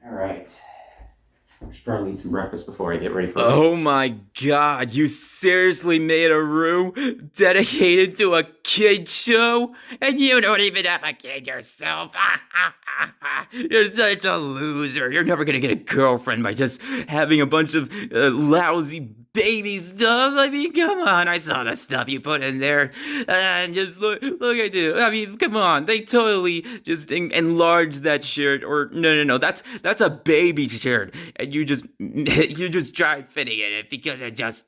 All right. I should probably eat some breakfast before I get ready for. Oh my god, you seriously made a room dedicated to a kid show? And you don't even have a kid yourself? You're such a loser. You're never gonna get a girlfriend by just having a bunch of lousy baby stuff. I mean, come on, I saw the stuff you put in there. And just look at you. I mean, come on. They totally just enlarged that shirt. Or no, that's a baby shirt. And you just tried fitting in it because it just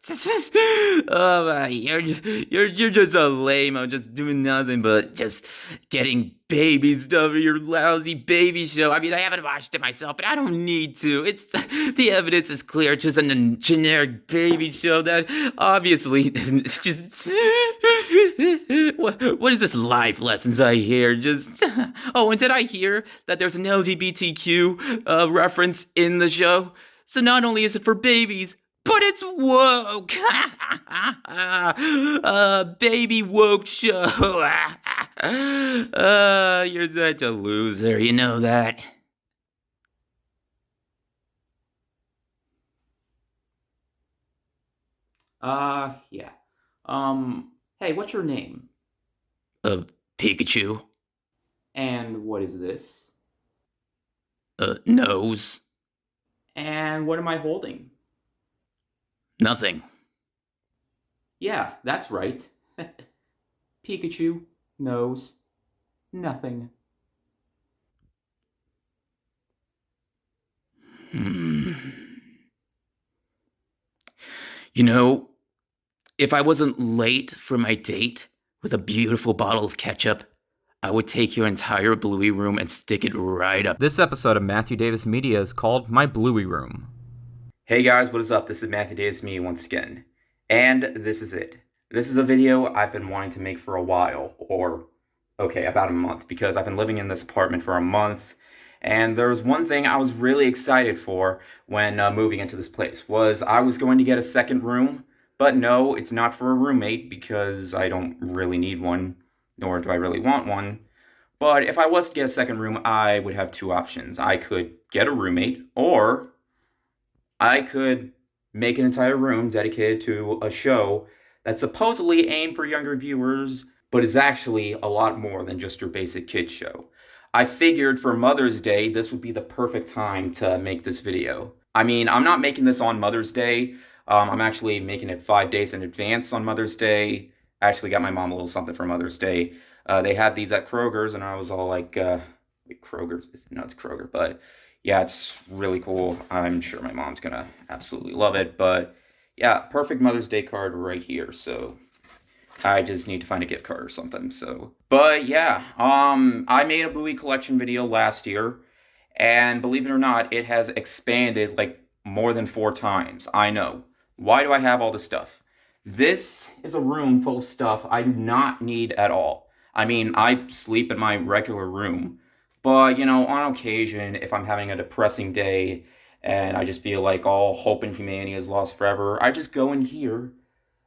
oh my, you're just a lame. I'm just doing nothing but just getting baby stuff in your lousy baby show. I mean, I haven't watched it myself, but I don't need to. It's the evidence is clear. It's just a generic baby show that obviously it's just what is this life lessons I hear? Just oh, and did I hear that there's an LGBTQ reference in the show? So not only is it for babies, but it's woke. Baby woke show. You're such a loser. You know that. Yeah. Hey, what's your name? Pikachu. And what is this? Nose. And what am I holding? Nothing. Yeah, that's right. Pikachu knows nothing. Hmm. You know, if I wasn't late for my date with a beautiful bottle of ketchup, I would take your entire Bluey Room and stick it right up. This episode of Matthew Davis Media is called My Bluey Room. Hey guys, what is up? This is Matthew Davis Me once again. And this is it. This is a video I've been wanting to make for a while, or okay, about a month, because I've been living in this apartment for a month. And there was one thing I was really excited for when moving into this place, was I was going to get a second room, but no, it's not for a roommate because I don't really need one, nor do I really want one. But if I was to get a second room, I would have two options. I could get a roommate, or I could make an entire room dedicated to a show that's supposedly aimed for younger viewers, but is actually a lot more than just your basic kids show. I figured for Mother's Day, this would be the perfect time to make this video. I mean, I'm not making this on Mother's Day. I'm actually making it 5 days in advance on Mother's Day. I actually got my mom a little something for Mother's Day. They had these at Kroger's, and I was all like, wait, Kroger's? No, it's Kroger, but yeah, it's really cool. I'm sure my mom's gonna absolutely love it, but yeah, perfect Mother's Day card right here, so I just need to find a gift card or something, so. But yeah, I made a Bluey collection video last year, and believe it or not, it has expanded like more than 4 times. I know. Why do I have all this stuff? This is a room full of stuff I do not need at all. I mean, I sleep in my regular room, but you know, on occasion, if I'm having a depressing day and I just feel like all hope in humanity is lost forever, I just go in here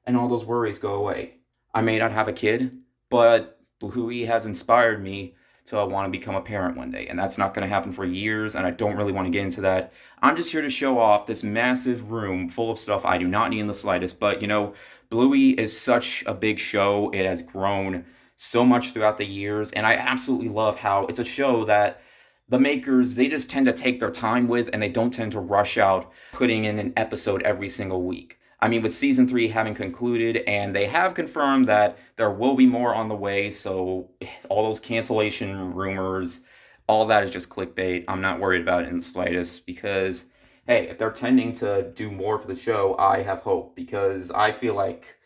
and all those worries go away. I may not have a kid, but Bluey has inspired me to want to become a parent one day, and that's not going to happen for years, and I don't really want to get into that. I'm just here to show off this massive room full of stuff I do not need in the slightest, but you know, Bluey is such a big show. It has grown so much throughout the years, and I absolutely love how it's a show that the makers, they just tend to take their time with, and they don't tend to rush out putting in an episode every single week. I mean, with season 3 having concluded, and they have confirmed that there will be more on the way, so all those cancellation rumors, all that is just clickbait. I'm not worried about it in the slightest, because hey, if they're tending to do more for the show, I have hope, because I feel like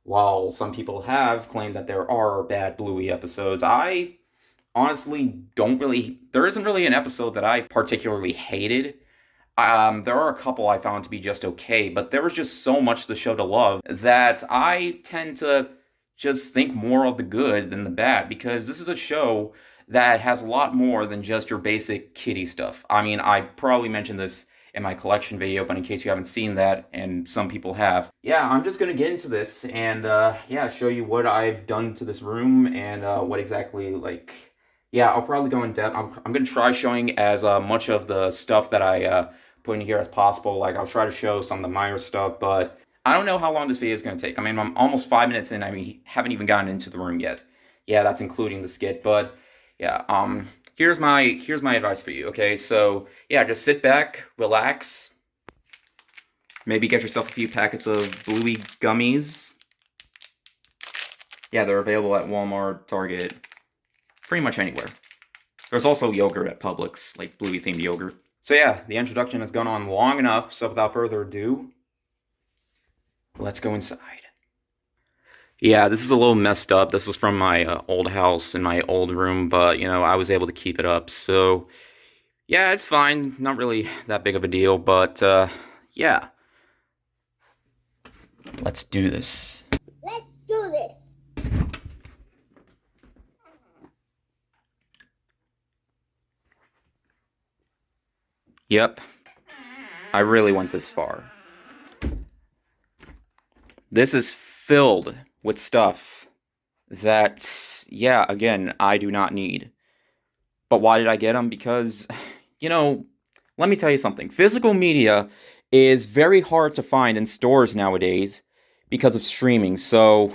while some people have claimed that there are bad Bluey episodes, I honestly don't really. There isn't really an episode that I particularly hated. There are a couple I found to be just okay, but there was just so much the show to love that I tend to just think more of the good than the bad, because this is a show that has a lot more than just your basic kiddie stuff. I mean, I probably mentioned this in my collection video, but in case you haven't seen that, and some people have, yeah, I'm just gonna get into this and yeah, show you what I've done to this room and what exactly like Yeah, I'll probably go in depth. I'm gonna try showing as much of the stuff that I put in here as possible. Like I'll try to show some of the minor stuff, but I don't know how long this video is gonna take. I mean, I'm almost 5 minutes in. I mean, haven't even gotten into the room yet. Yeah, that's including the skit. But yeah, here's my advice for you. Okay, so yeah, just sit back, relax. Maybe get yourself a few packets of Bluey gummies. Yeah, they're available at Walmart, Target, pretty much anywhere. There's also yogurt at Publix, like Bluey themed yogurt. So yeah, the introduction has gone on long enough, so without further ado, let's go inside. Yeah, this is a little messed up. This was from my old house in my old room, but I was able to keep it up. So yeah, it's fine. Not really that big of a deal, but yeah. Let's do this. Let's do this. Yep, I really went this far. This is filled with stuff that, yeah, again, I do not need. But why did I get them? Because, let me tell you something. Physical media is very hard to find in stores nowadays because of streaming. So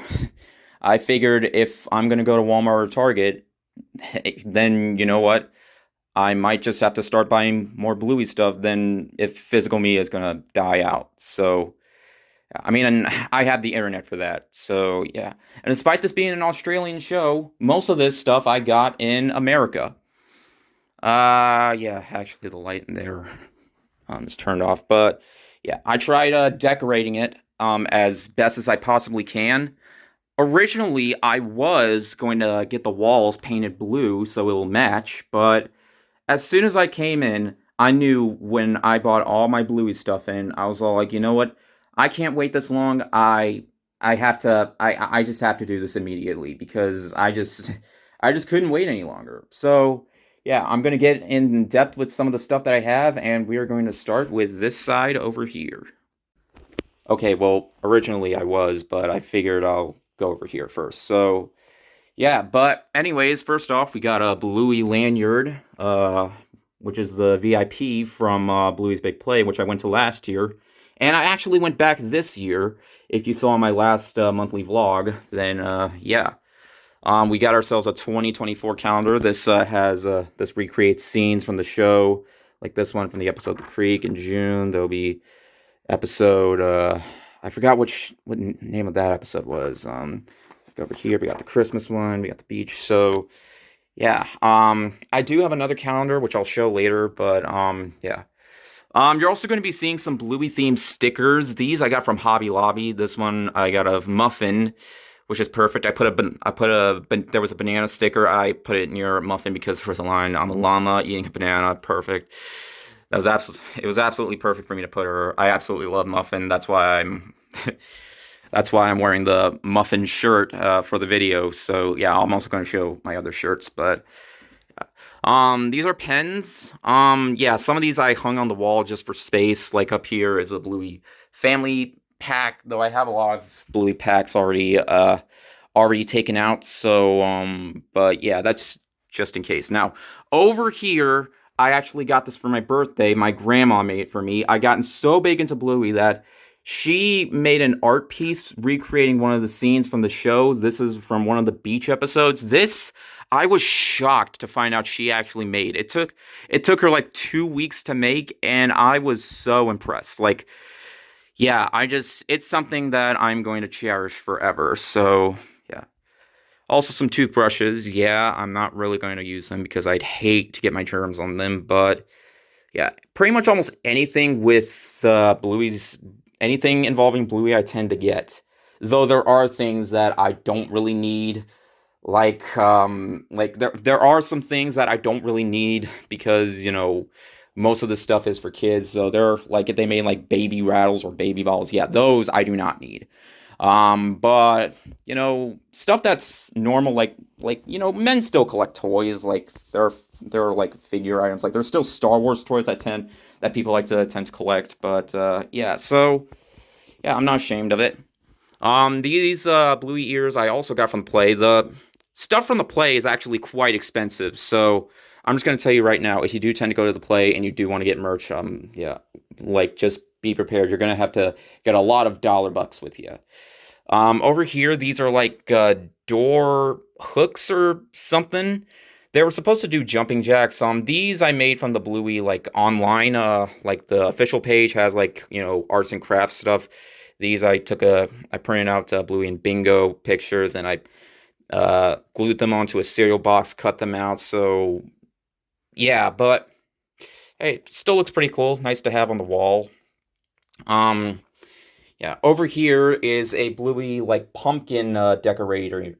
I figured if I'm going to go to Walmart or Target, then you know what? I might just have to start buying more Bluey stuff than if physical media is going to die out. So, I mean, and I have the internet for that. So, yeah. And despite this being an Australian show, most of this stuff I got in America. Yeah, actually the light in there is turned off. But, yeah, I tried decorating it as best as I possibly can. Originally, I was going to get the walls painted blue so it will match, but as soon as I came in, I knew when I bought all my Bluey stuff in, I was all like, you know what? I can't wait this long. I just have to do this immediately because I just couldn't wait any longer. So, yeah, I'm going to get in depth with some of the stuff that I have, and we are going to start with this side over here. Okay, well, originally I was, but I figured I'll go over here first. So, yeah, but anyways, first off, we got a Bluey lanyard, which is the VIP from Bluey's Big Play, which I went to last year. And I actually went back this year. If you saw my last monthly vlog, then yeah. We got ourselves a 2024 calendar. This this recreates scenes from the show, like this one from the episode The Creek in June. There'll be episode I forgot what name of that episode was. Over here we got the Christmas one, we got the beach. So yeah, I do have another calendar which I'll show later, but yeah. You're also going to be seeing some Bluey themed stickers. These I got from Hobby Lobby. This one I got of Muffin, which is perfect. There was a banana sticker. I put it near Muffin because there was a line, I'm a llama eating a banana. Perfect. It was absolutely perfect for me to put her. I absolutely love Muffin. That's why I'm wearing the Muffin shirt for the video. So yeah, I'm also going to show my other shirts, but these are pens. Yeah, some of these I hung on the wall just for space. Like up here is a Bluey family pack, though I have a lot of Bluey packs already taken out. So but yeah, that's just in case. Now, over here, I actually got this for my birthday. My grandma made it for me. I gotten so big into Bluey that she made an art piece recreating one of the scenes from the show. This is from one of the beach episodes. I was shocked to find out she actually made. It took her like 2 weeks to make, and I was so impressed. Like, yeah, it's something that I'm going to cherish forever. So, yeah. Also some toothbrushes. Yeah, I'm not really going to use them because I'd hate to get my germs on them, but yeah, pretty much almost anything with anything involving Bluey I tend to get. Though there are things that I don't really need. Like there are some things that I don't really need because, most of the stuff is for kids. So they're like, if they made like baby rattles or baby balls, yeah, those I do not need. But stuff that's normal, like men still collect toys, like they're like figure items, like there's still Star Wars toys that people like to tend to collect. But yeah, so yeah, I'm not ashamed of it. These Bluey ears I also got from Play. stuff from the play is actually quite expensive. So I'm just going to tell you right now, if you do tend to go to the play and you do want to get merch, yeah, like just be prepared. You're going to have to get a lot of dollar bucks with you. Over here, these are like door hooks or something. They were supposed to do jumping jacks. These I made from the Bluey like online. Like the official page has like arts and crafts stuff. These I printed out Bluey and Bingo pictures and I glued them onto a cereal box, cut them out. So yeah, but hey, still looks pretty cool. Nice to have on the wall. Um, yeah, over here is a Bluey like pumpkin decorating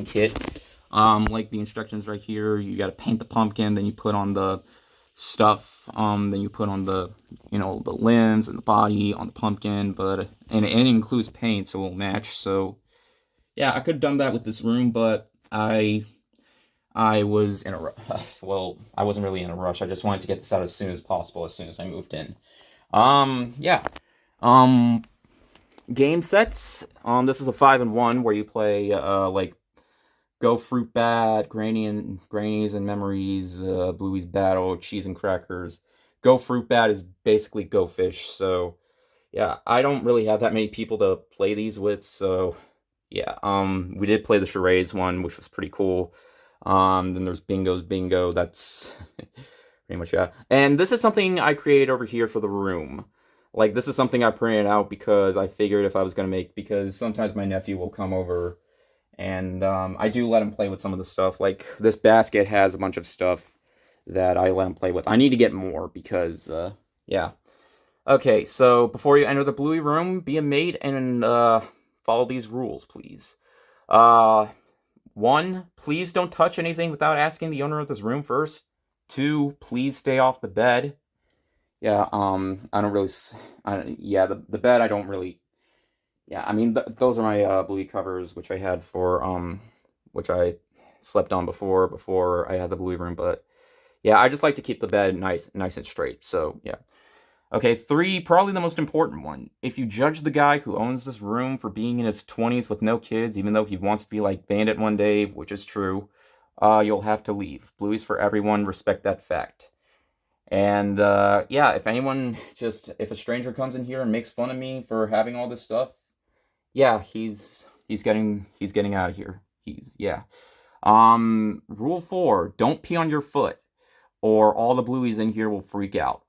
kit. Like the instructions right here, you got to paint the pumpkin, then you put on the stuff, then you put on the limbs and the body on the pumpkin, and it includes paint, so it'll match. So yeah, I could have done that with this room, but I was in a well, I wasn't really in a rush. I just wanted to get this out as soon as possible, as soon as I moved in. Yeah. Um, Game sets. This is a 5-in-1 where you play like Go Fruit Bat, Grannies and Memories, Bluey's Battle, Cheese and Crackers. Go Fruit Bat is basically Go Fish. So yeah, I don't really have that many people to play these with. So yeah, we did play the charades one, which was pretty cool. Then there's Bingo's Bingo. That's pretty much, yeah. And this is something I created over here for the room. Like, this is something I printed out because I figured if I was going to because sometimes my nephew will come over, and I do let him play with some of the stuff. Like, this basket has a bunch of stuff that I let him play with. I need to get more because, yeah. Okay, so before you enter the Bluey Room, be a mate and follow these rules, please. 1, please don't touch anything without asking the owner of this room first. 2, please stay off the bed. Yeah, I don't really, yeah, the bed I don't really, yeah, I mean, those are my Bluey covers, which I had for, which I slept on before I had the Bluey Room, but yeah, I just like to keep the bed nice and straight, so yeah. Okay, 3, probably the most important one. If you judge the guy who owns this room for being in his 20s with no kids, even though he wants to be like Bandit one day, which is true, you'll have to leave. Bluey's for everyone, respect that fact. And, yeah, if a stranger comes in here and makes fun of me for having all this stuff, yeah, he's getting out of here. Yeah. Rule 4, don't pee on your foot, or all the Blueys in here will freak out.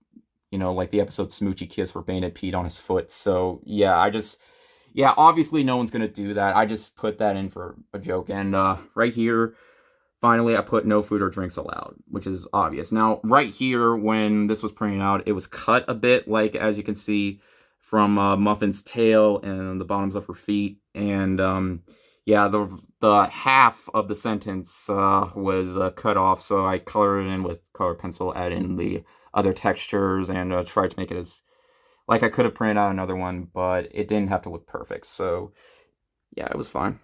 Like the episode Smoochy Kiss where Bandit peed on his foot. So, yeah, obviously no one's gonna do that. I just put that in for a joke. And, right here, finally, I put no food or drinks allowed, which is obvious. Now, right here, when this was printed out, it was cut a bit, like, as you can see, from Muffin's tail and the bottoms of her feet. And, yeah, the half of the sentence was cut off, so I colored it in with colored pencil, add in the other textures, and tried to make it as, like, I could have printed out another one, but it didn't have to look perfect, so, yeah, it was fine.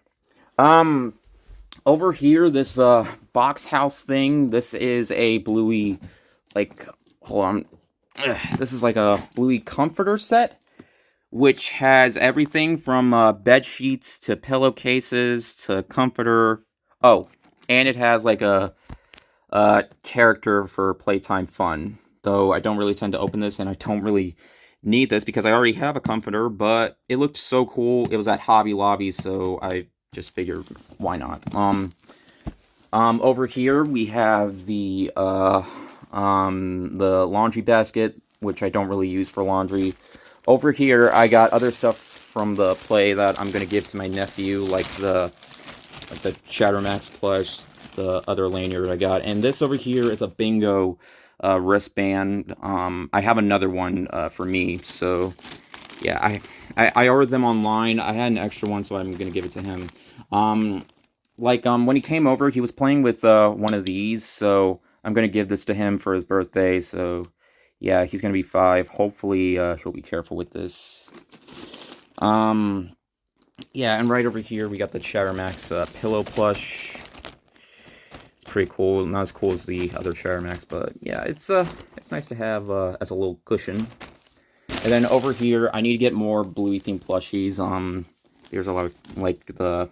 Over here, this box house thing, this is a Bluey, like, hold on, this is like a Bluey comforter set, which has everything from bed sheets to pillowcases to comforter. Oh, and it has like a character for playtime fun, though I don't really tend to open this, and I don't really need this because I already have a comforter, but it looked so cool. It was at Hobby Lobby, so I just figured, why not? Over here we have the laundry basket, which I don't really use for laundry. Over here, I got other stuff from the play that I'm gonna give to my nephew, like the Chattermax plush, the other lanyard I got, and this over here is a Bingo wristband. I have another one for me, so yeah, I ordered them online. I had an extra one, so I'm gonna give it to him. When he came over, he was playing with one of these, so I'm gonna give this to him for his birthday. So yeah, he's gonna be 5. Hopefully, he'll be careful with this. Yeah, and right over here we got the Chattermax pillow plush. It's pretty cool. Not as cool as the other Chattermax, but yeah, it's nice to have as a little cushion. And then over here, I need to get more Bluey themed plushies. There's a lot of like the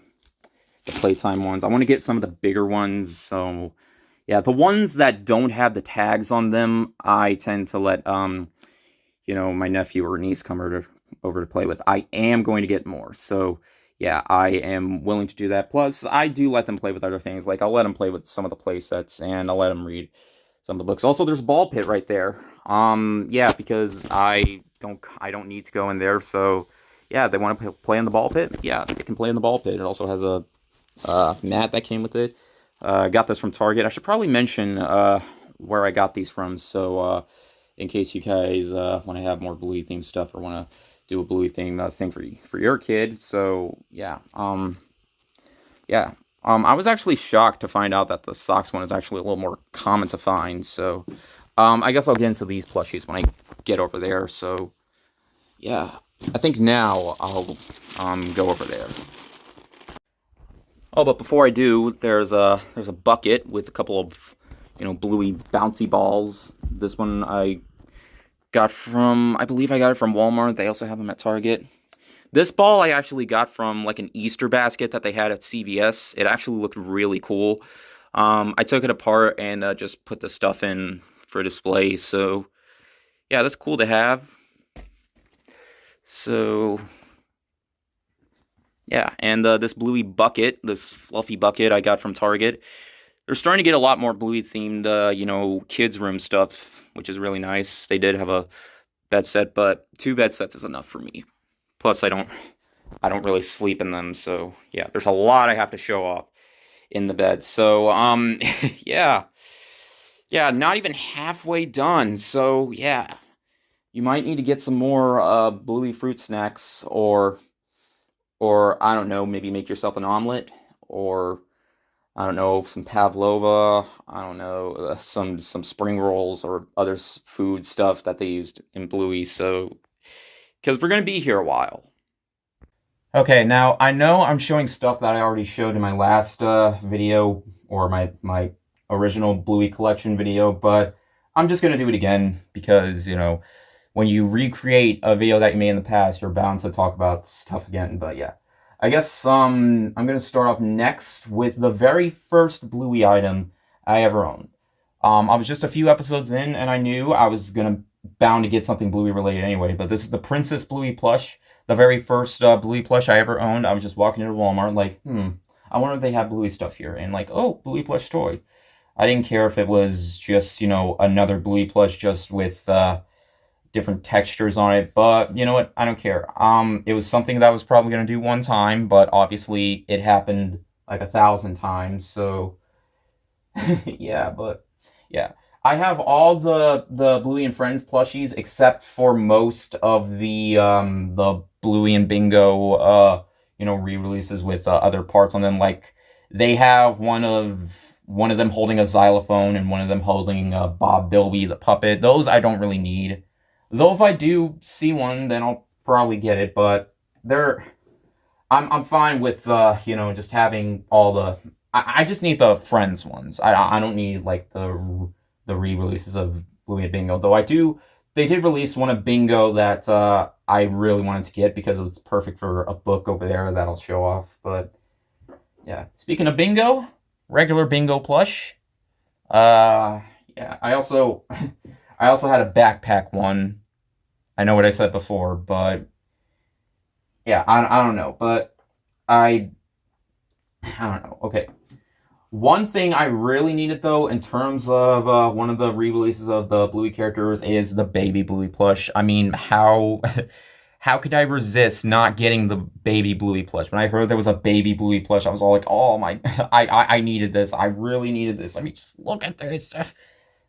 the playtime ones. I want to get some of the bigger ones. So yeah, the ones that don't have the tags on them, I tend to let my nephew or niece come over to play with. I am going to get more. So yeah, I am willing to do that. Plus, I do let them play with other things. Like I'll let them play with some of the play sets, and I'll let them read some of the books. Also, there's a ball pit right there. Yeah, because I don't need to go in there. So yeah, they want to play in the ball pit. Yeah, they can play in the ball pit. It also has a mat that came with it. I got this from Target. I should probably mention where I got these from. So in case you guys want to have more Bluey themed stuff or want to do a Bluey theme thing for your kid. So yeah, yeah. I was actually shocked to find out that the socks one is actually a little more common to find. So I guess I'll get into these plushies when I get over there. So yeah, I think now I'll go over there. Oh, but before I do, there's a bucket with a couple of Bluey bouncy balls. This one I believe I got it from Walmart. They also have them at Target. This ball I actually got from like an Easter basket that they had at CVS. It actually looked really cool. I took it apart and just put the stuff in for display. So yeah, that's cool to have. So yeah, and this Bluey bucket, this fluffy bucket I got from Target. They're starting to get a lot more Bluey themed, kids room stuff, which is really nice. They did have a bed set, but 2 bed sets is enough for me. Plus, I don't really sleep in them, so yeah, there's a lot I have to show off in the bed. So yeah, not even halfway done. So yeah, you might need to get some more Bluey fruit snacks, or I don't know, maybe make yourself an omelet, or I don't know, some pavlova, I don't know, some spring rolls or other food stuff that they used in Bluey. So because we're going to be here a while. Okay, now I know I'm showing stuff that I already showed in my last video, or my original Bluey collection video, but I'm just going to do it again because, when you recreate a video that you made in the past, you're bound to talk about stuff again. But yeah, I guess I'm going to start off next with the very first Bluey item I ever owned. I was just a few episodes in, and I knew I was bound to get something Bluey related anyway, but this is the Princess Bluey plush, the very first Bluey plush I ever owned. I was just walking into Walmart like, I wonder if they have Bluey stuff here, and like, oh, Bluey plush toy. I didn't care if it was just, another Bluey plush just with different textures on it, but you know what, I don't care. It was something that I was probably going to do one time, but obviously it happened like 1,000 times, so yeah, I have all the Bluey and Friends plushies except for most of the Bluey and Bingo re-releases with other parts on them. Like they have one of them holding a xylophone and one of them holding Bob Bilby the puppet. Those I don't really need. Though if I do see one, then I'll probably get it. But I'm fine with just having all the. I just need the Friends ones. I don't need like the re-releases of Bluey and Bingo. Though they did release one of Bingo that I really wanted to get because it was perfect for a book over there that I'll show off. But yeah, speaking of Bingo, regular Bingo plush. Yeah, I also had a backpack one. I know what I said before, but yeah, I don't know, but I don't know. Okay. One thing I really needed, though, in terms of one of the re-releases of the Bluey characters is the Baby Bluey plush. I mean, how could I resist not getting the Baby Bluey plush? When I heard there was a Baby Bluey plush, I was all like, oh my, I needed this. I really needed this. Let me just look at this.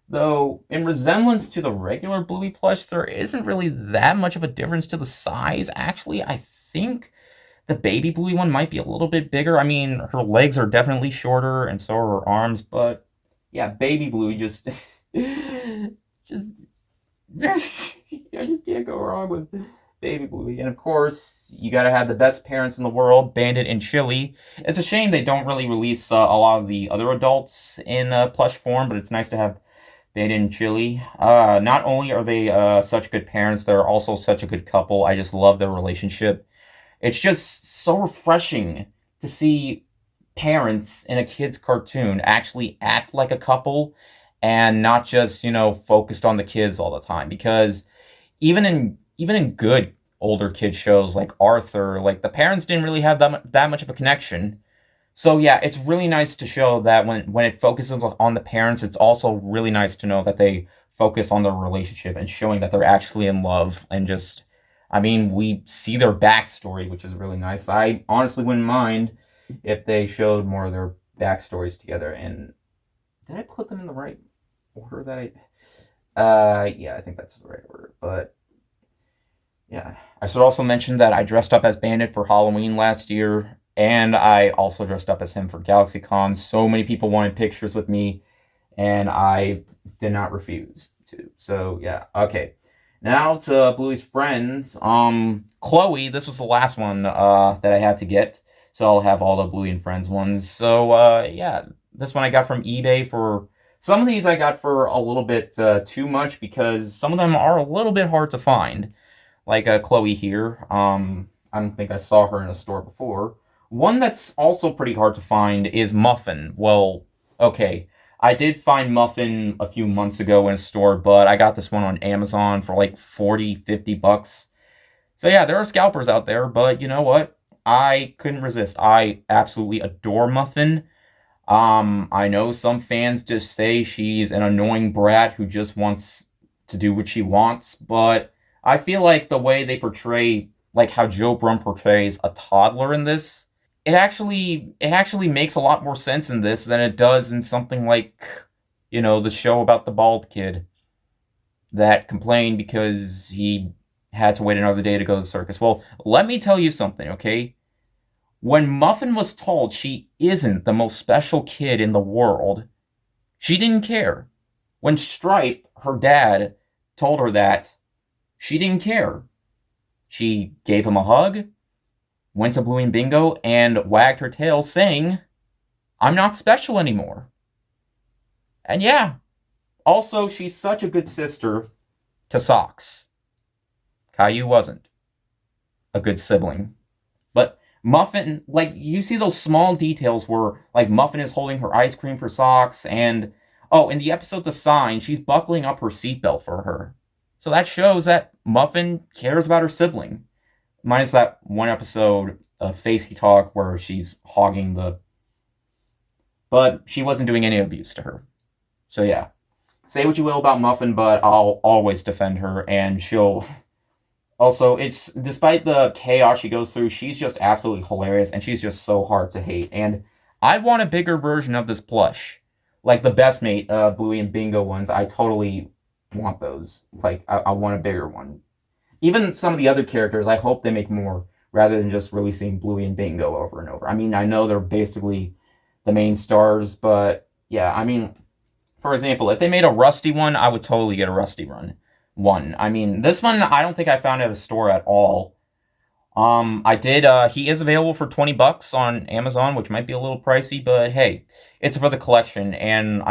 Though, in resemblance to the regular Bluey plush, there isn't really that much of a difference to the size. Actually, I think the Baby Bluey one might be a little bit bigger. I mean, her legs are definitely shorter, and so are her arms, but yeah, Baby Bluey just I just can't go wrong with Baby Bluey. And of course, you gotta have the best parents in the world, Bandit and Chilli. It's a shame they don't really release a lot of the other adults in plush form, but it's nice to have Bandit and Chilli. Not only are they such good parents, they're also such a good couple. I just love their relationship. It's just so refreshing to see parents in a kid's cartoon actually act like a couple and not just, focused on the kids all the time. Because even in good older kid shows like Arthur, like the parents didn't really have that much of a connection. So yeah, it's really nice to show that when it focuses on the parents, it's also really nice to know that they focus on their relationship and showing that they're actually in love. And just, I mean, we see their backstory, which is really nice. I honestly wouldn't mind if they showed more of their backstories together. And did I put them in the right order that yeah, I think that's the right order. But yeah, I should also mention that I dressed up as Bandit for Halloween last year, and I also dressed up as him for GalaxyCon. So many people wanted pictures with me, and I did not refuse to. So yeah, okay. Now to Bluey's friends. Chloe, this was the last one that I had to get, so I'll have all the Bluey and Friends ones. So yeah, this one I got from eBay for. Some of these I got for a little bit too much because some of them are a little bit hard to find. Like Chloe here. I don't think I saw her in a store before. One that's also pretty hard to find is Muffin. Well, okay. I did find Muffin a few months ago in a store, but I got this one on Amazon for like 40, 50 bucks. So yeah, there are scalpers out there, but you know what? I couldn't resist. I absolutely adore Muffin. I know some fans just say she's an annoying brat who just wants to do what she wants, but I feel like the way they portray, like how Joe Brum portrays a toddler in this, it actually makes a lot more sense in this than it does in something like, the show about the bald kid that complained because he had to wait another day to go to the circus. Well, let me tell you something, okay? When Muffin was told she isn't the most special kid in the world, she didn't care. When Stripe, her dad, told her that, she didn't care. She gave him a hug, went to Bluey and Bingo, and wagged her tail saying, "I'm not special anymore." And yeah, also she's such a good sister to Socks. Caillou wasn't a good sibling. But Muffin, like, you see those small details where, like, Muffin is holding her ice cream for Socks, and, oh, in the episode The Sign, she's buckling up her seatbelt for her. So that shows that Muffin cares about her sibling. Minus that one episode of Facey Talk where she's hogging the... But she wasn't doing any abuse to her. So yeah. Say what you will about Muffin, but I'll always defend her, and she'll... Also, it's despite the chaos she goes through, she's just absolutely hilarious, and she's just so hard to hate. And I want a bigger version of this plush. Like the Best Mate, Bluey and Bingo ones, I totally want those. Like, I want a bigger one. Even some of the other characters, I hope they make more, rather than just releasing Bluey and Bingo over and over. I mean, I know they're basically the main stars, but yeah, I mean, for example, if they made a Rusty one, I would totally get a Rusty one. I mean, this one, I don't think I found at a store at all. He is available for 20 bucks on Amazon, which might be a little pricey, but hey, it's for the collection, and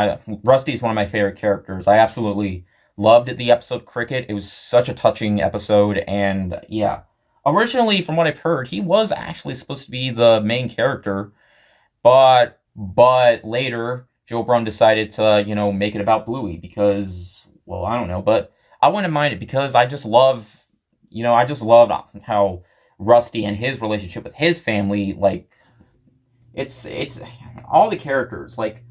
Rusty's one of my favorite characters. I absolutely loved the episode Cricket. It was such a touching episode, and yeah. Originally, from what I've heard, he was actually supposed to be the main character, but later, Joe Brum decided to, make it about Bluey, because, well, I don't know, but I wouldn't mind it, because I just love how Rusty and his relationship with his family, like, it's all the characters, like,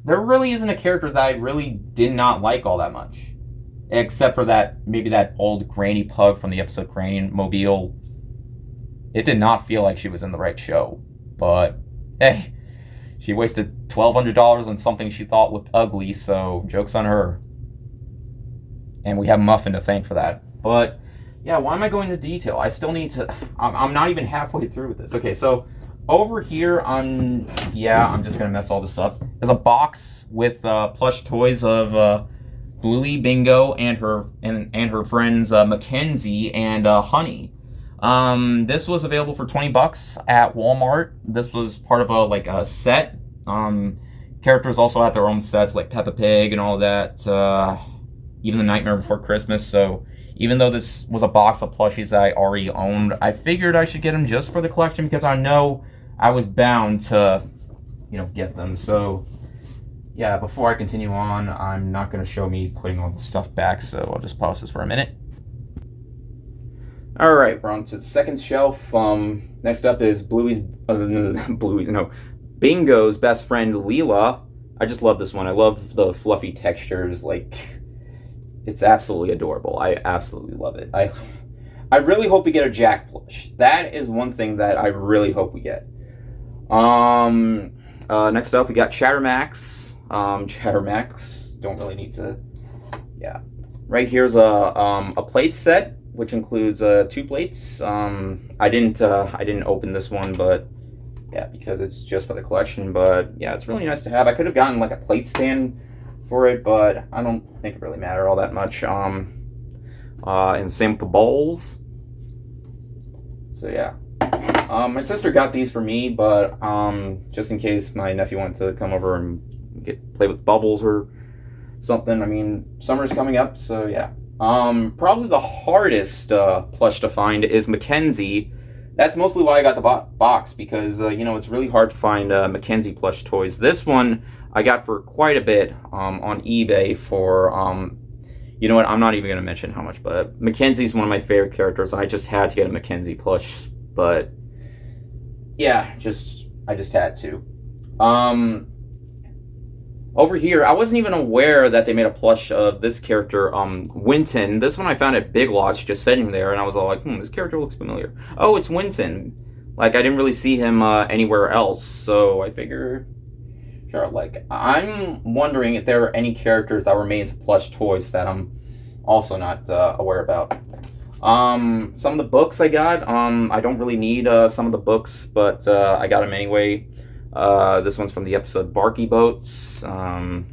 there really isn't a character that I really did not like all that much. Except for maybe that old granny pug from the episode Granny Mobile. It did not feel like she was in the right show. But, hey, she wasted $1,200 on something she thought looked ugly, so joke's on her. And we have Muffin to thank for that. But, yeah, why am I going into detail? I still need to... I'm not even halfway through with this. Okay, so over here I'm just going to mess all this up. There's a box with plush toys of... Bluey, Bingo, and her friends Mackenzie and Honey. This was available for 20 bucks at Walmart. This was part of a set. Characters also had their own sets like Peppa Pig and all that. Even The Nightmare Before Christmas. So even though this was a box of plushies that I already owned, I figured I should get them just for the collection because I know I was bound to get them. So yeah, before I continue on, I'm not going to show me putting all the stuff back, so I'll just pause this for a minute. All right, we're on to the second shelf. Next up is Bingo's best friend, Leela. I just love this one. I love the fluffy textures. Like, it's absolutely adorable. I absolutely love it. I really hope we get a Jack plush. That is one thing that I really hope we get. Next up, we got Chattermax. Chattermax, don't really need to, yeah. Right here's a plate set, which includes 2 plates. I didn't open this one, but yeah, because it's just for the collection. But yeah, it's really nice to have. I could have gotten like a plate stand for it, but I don't think it really mattered all that much. And same with the bowls. So yeah. My sister got these for me, but just in case my nephew wanted to come over and play with bubbles or something. I mean, summer's coming up, so yeah. Probably the hardest plush to find is Mackenzie. That's mostly why I got the box, because it's really hard to find Mackenzie plush toys. This one I got for quite a bit on eBay for you know what, I'm not even going to mention how much, but Mackenzie's one of my favorite characters. I just had to get a Mackenzie plush, but yeah, I just had to. Over here, I wasn't even aware that they made a plush of this character, Winton. This one I found at Big Lots, just sitting there, and I was all like, this character looks familiar. Oh, it's Winton. Like, I didn't really see him anywhere else, so I figure, sure, like, I'm wondering if there are any characters that were made into plush toys that I'm also not aware about. Some of the books I got, I don't really need some of the books, but I got them anyway. This one's from the episode Barky Boats. And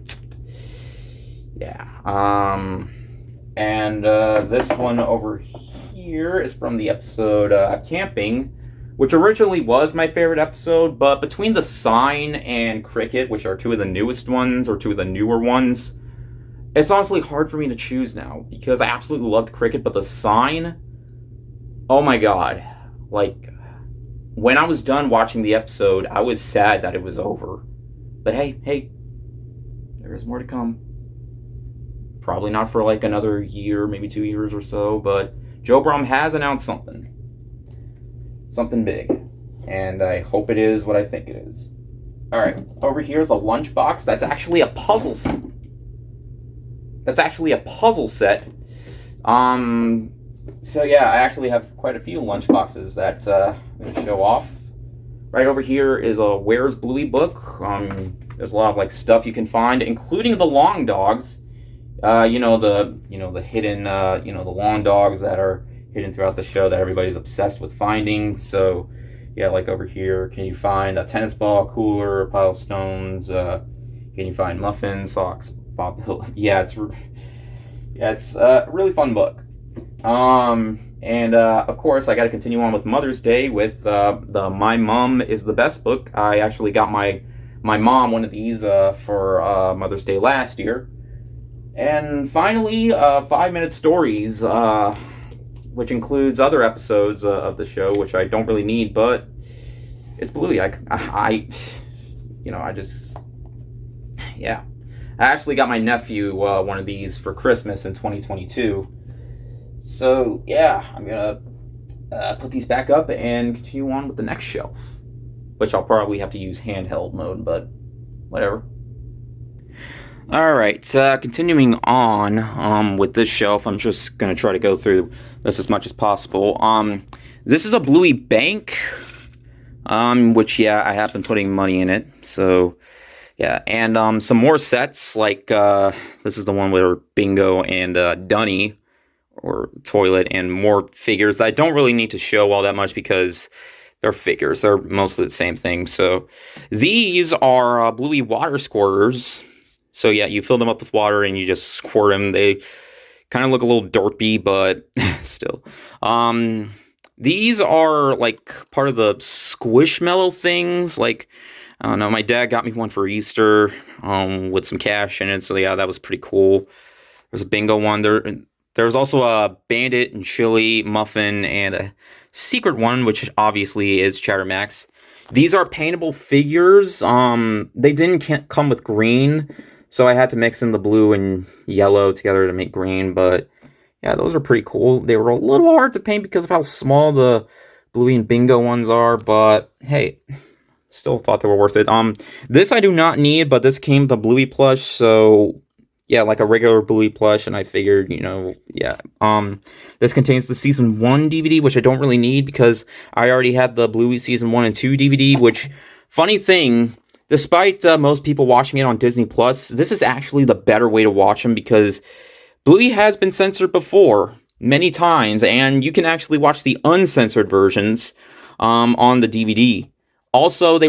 this one over here is from the episode Camping, which originally was my favorite episode, but between The Sign and Cricket, which are 2 of the newest ones, or 2 of the newer ones, it's honestly hard for me to choose now, because I absolutely loved Cricket, but The Sign, oh my god, like, when I was done watching the episode, I was sad that it was over. But hey, there is more to come. Probably not for like another year, maybe 2 years or so, but Joe Brum has announced something. Something big. And I hope it is what I think it is. Alright, over here is a lunchbox. That's actually a puzzle set. So yeah, I actually have quite a few lunchboxes that I'm going to show off. Right over here is a Where's Bluey book. There's a lot of like stuff you can find, including the long dogs. The hidden, the long dogs that are hidden throughout the show that everybody's obsessed with finding. So yeah, like over here, can you find a tennis ball, cooler, a pile of stones? Can you find muffins, socks, Bob? Yeah, it's a really fun book. Of course, I got to continue on with Mother's Day with the My Mom is the Best book. I actually got my mom one of these for Mother's Day last year. And finally, 5-minute stories, which includes other episodes of the show, which I don't really need, but it's Bluey. I actually got my nephew one of these for Christmas in 2022. So yeah, I'm gonna put these back up and continue on with the next shelf, which I'll probably have to use handheld mode, but whatever. Alright, continuing on with this shelf, I'm just gonna try to go through this as much as possible. This is a Bluey bank, which yeah, I have been putting money in it, so yeah, and some more sets, like this is the one where Bingo and Dunny, or Toilet, and more figures that I don't really need to show all that much because they're figures. They're mostly the same thing. So these are Bluey water squirters. So yeah, you fill them up with water and you just squirt them. They kind of look a little derpy, but still. These are like part of the Squishmallow things. Like, I don't know, my dad got me one for Easter with some cash in it. So yeah, that was pretty cool. There's a Bingo one. There's also a Bandit and Chilli, Muffin, and a secret one, which obviously is Chattermax. These are paintable figures. They didn't come with green, so I had to mix in the blue and yellow together to make green, but yeah, those are pretty cool. They were a little hard to paint because of how small the Bluey and Bingo ones are, but hey, still thought they were worth it. This I do not need, but this came with a Bluey plush, so yeah, like a regular Bluey plush, and I figured, yeah. This contains the Season 1 DVD, which I don't really need because I already had the Bluey Season 1 and 2 DVD, which, funny thing, despite most people watching it on Disney Plus, this is actually the better way to watch them because Bluey has been censored before, many times, and you can actually watch the uncensored versions on the DVD. Also,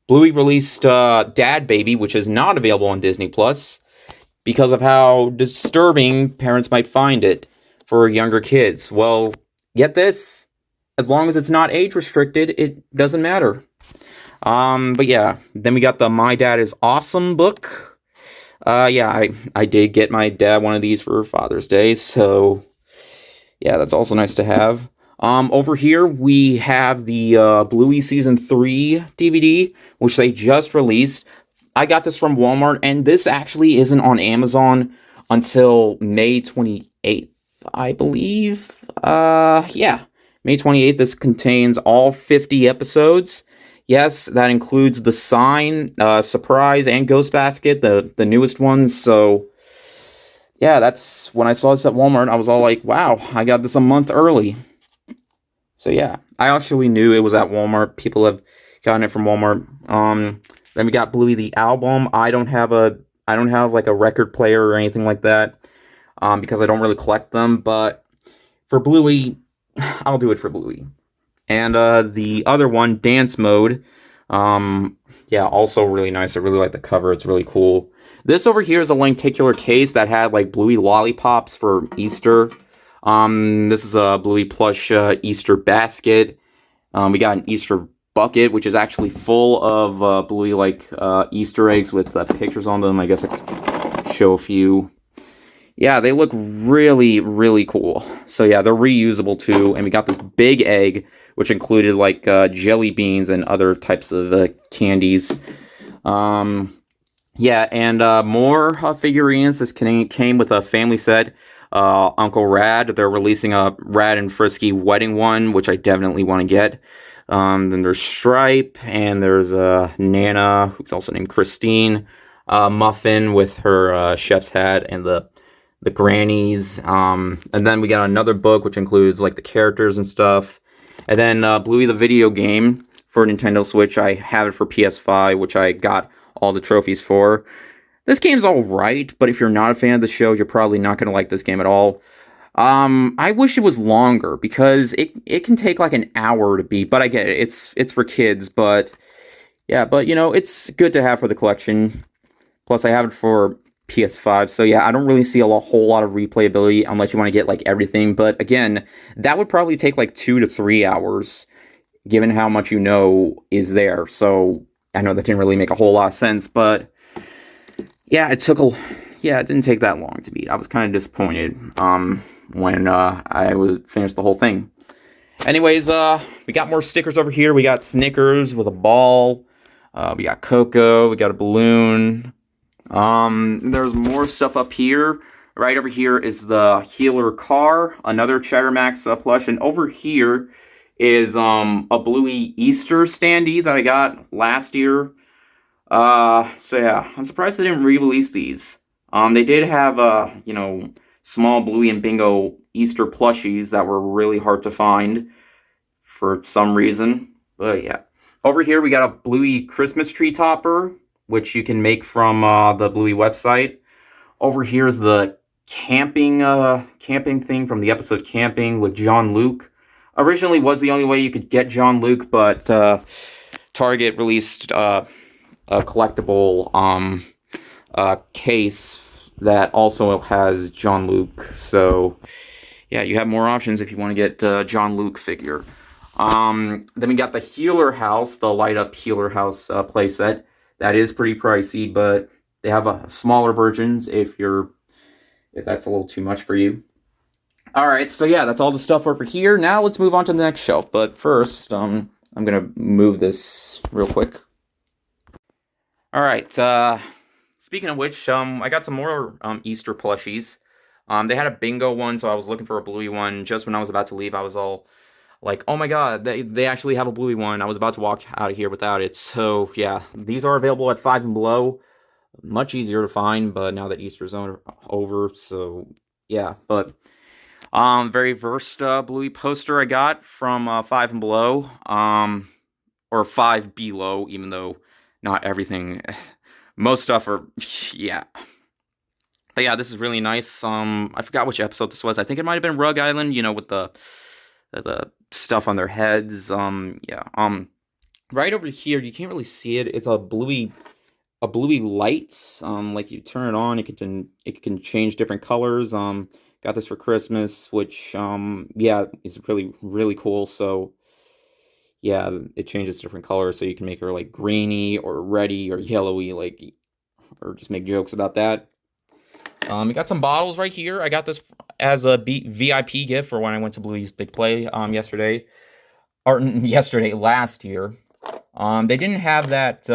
Bluey released Dad Baby, which is not available on Disney Plus because of how disturbing parents might find it for younger kids. Well, get this, as long as it's not age restricted, it doesn't matter. But yeah, then we got the My Dad is Awesome book. Yeah, I did get my dad one of these for Father's Day, so yeah, that's also nice to have. Over here, we have the Bluey Season 3 DVD, which they just released. I got this from Walmart, and this actually isn't on Amazon until May 28th, I believe. Yeah, May 28th. This contains all 50 episodes. Yes, that includes The Sign, Surprise, and Ghost Basket, the newest ones, so yeah, that's when I saw this at Walmart, I was all like, wow, I got this a month early. So yeah, I actually knew it was at Walmart. People have gotten it from Walmart. Then we got Bluey the album. I don't have like a record player or anything like that, because I don't really collect them. But for Bluey, I'll do it for Bluey. And the other one, Dance Mode. Yeah, also really nice. I really like the cover. It's really cool. This over here is a lenticular case that had like Bluey lollipops for Easter. This is a Bluey plush Easter basket. We got an Easter bucket, which is actually full of Bluey like Easter eggs with pictures on them. I guess I could show a few. Yeah, they look really, really cool. So yeah, they're reusable too. And we got this big egg, which included like jelly beans and other types of candies. Yeah, and more figurines. This came with a family set. Uncle Rad, they're releasing a Rad and Frisky wedding one, which I definitely want to get. Then there's Stripe, and there's Nana, who's also named Christine. Muffin with her chef's hat, and the grannies. And then we got another book, which includes like the characters and stuff. And then Bluey the video game for Nintendo Switch. I have it for PS5, which I got all the trophies for. This game's alright, but if you're not a fan of the show, you're probably not going to like this game at all. I wish it was longer, because it can take like an hour to beat, but I get it. It's for kids, but yeah, but it's good to have for the collection. Plus, I have it for PS5, so yeah, I don't really see a whole lot of replayability unless you want to get like everything, but again, that would probably take like 2 to 3 hours, given how much is there, so I know that didn't really make a whole lot of sense, but yeah, it didn't take that long to beat. I was kind of disappointed when I would finish the whole thing. Anyways, we got more stickers over here. We got Snickers with a ball. We got Coco. We got a balloon. There's more stuff up here. Right over here is the Healer car, another Cheddar Max plush, and over here is a Bluey Easter standee that I got last year. So yeah, I'm surprised they didn't re-release these. They did have, small Bluey and Bingo Easter plushies that were really hard to find for some reason. But yeah. Over here, we got a Bluey Christmas tree topper, which you can make from the Bluey website. Over here is the camping thing from the episode Camping with John Luke. Originally was the only way you could get John Luke, but Target released a collectible case that also has John Luke. So yeah, you have more options if you want to get John Luke figure. Then we got the Healer House, the light up Healer House playset. That is pretty pricey, but they have smaller versions if that's a little too much for you. Alright, so yeah, that's all the stuff over here. Now let's move on to the next shelf. But first, I'm gonna move this real quick. All right. Speaking of which, I got some more Easter plushies. They had a bingo one, so I was looking for a Bluey one. Just when I was about to leave, I was all like, "Oh my God, they actually have a Bluey one." I was about to walk out of here without it. So yeah, these are available at Five and Below. Much easier to find, but now that Easter's over, so yeah. But very versed Bluey poster I got from Five and Below, or Five Below, even though not everything, most stuff are, yeah. But yeah, this is really nice. I forgot which episode this was. I think it might have been Rug Island, with the stuff on their heads. Yeah. Right over here, you can't really see it. It's a bluey light. Like you turn it on, it can change different colors. Got this for Christmas, which yeah, is really really cool. So yeah, it changes different colors, so you can make her like greeny or reddy or yellowy, like, or just make jokes about that. We got some bottles right here. I got this as a VIP gift for when I went to Bluey's Big Play yesterday, or last year. They didn't have that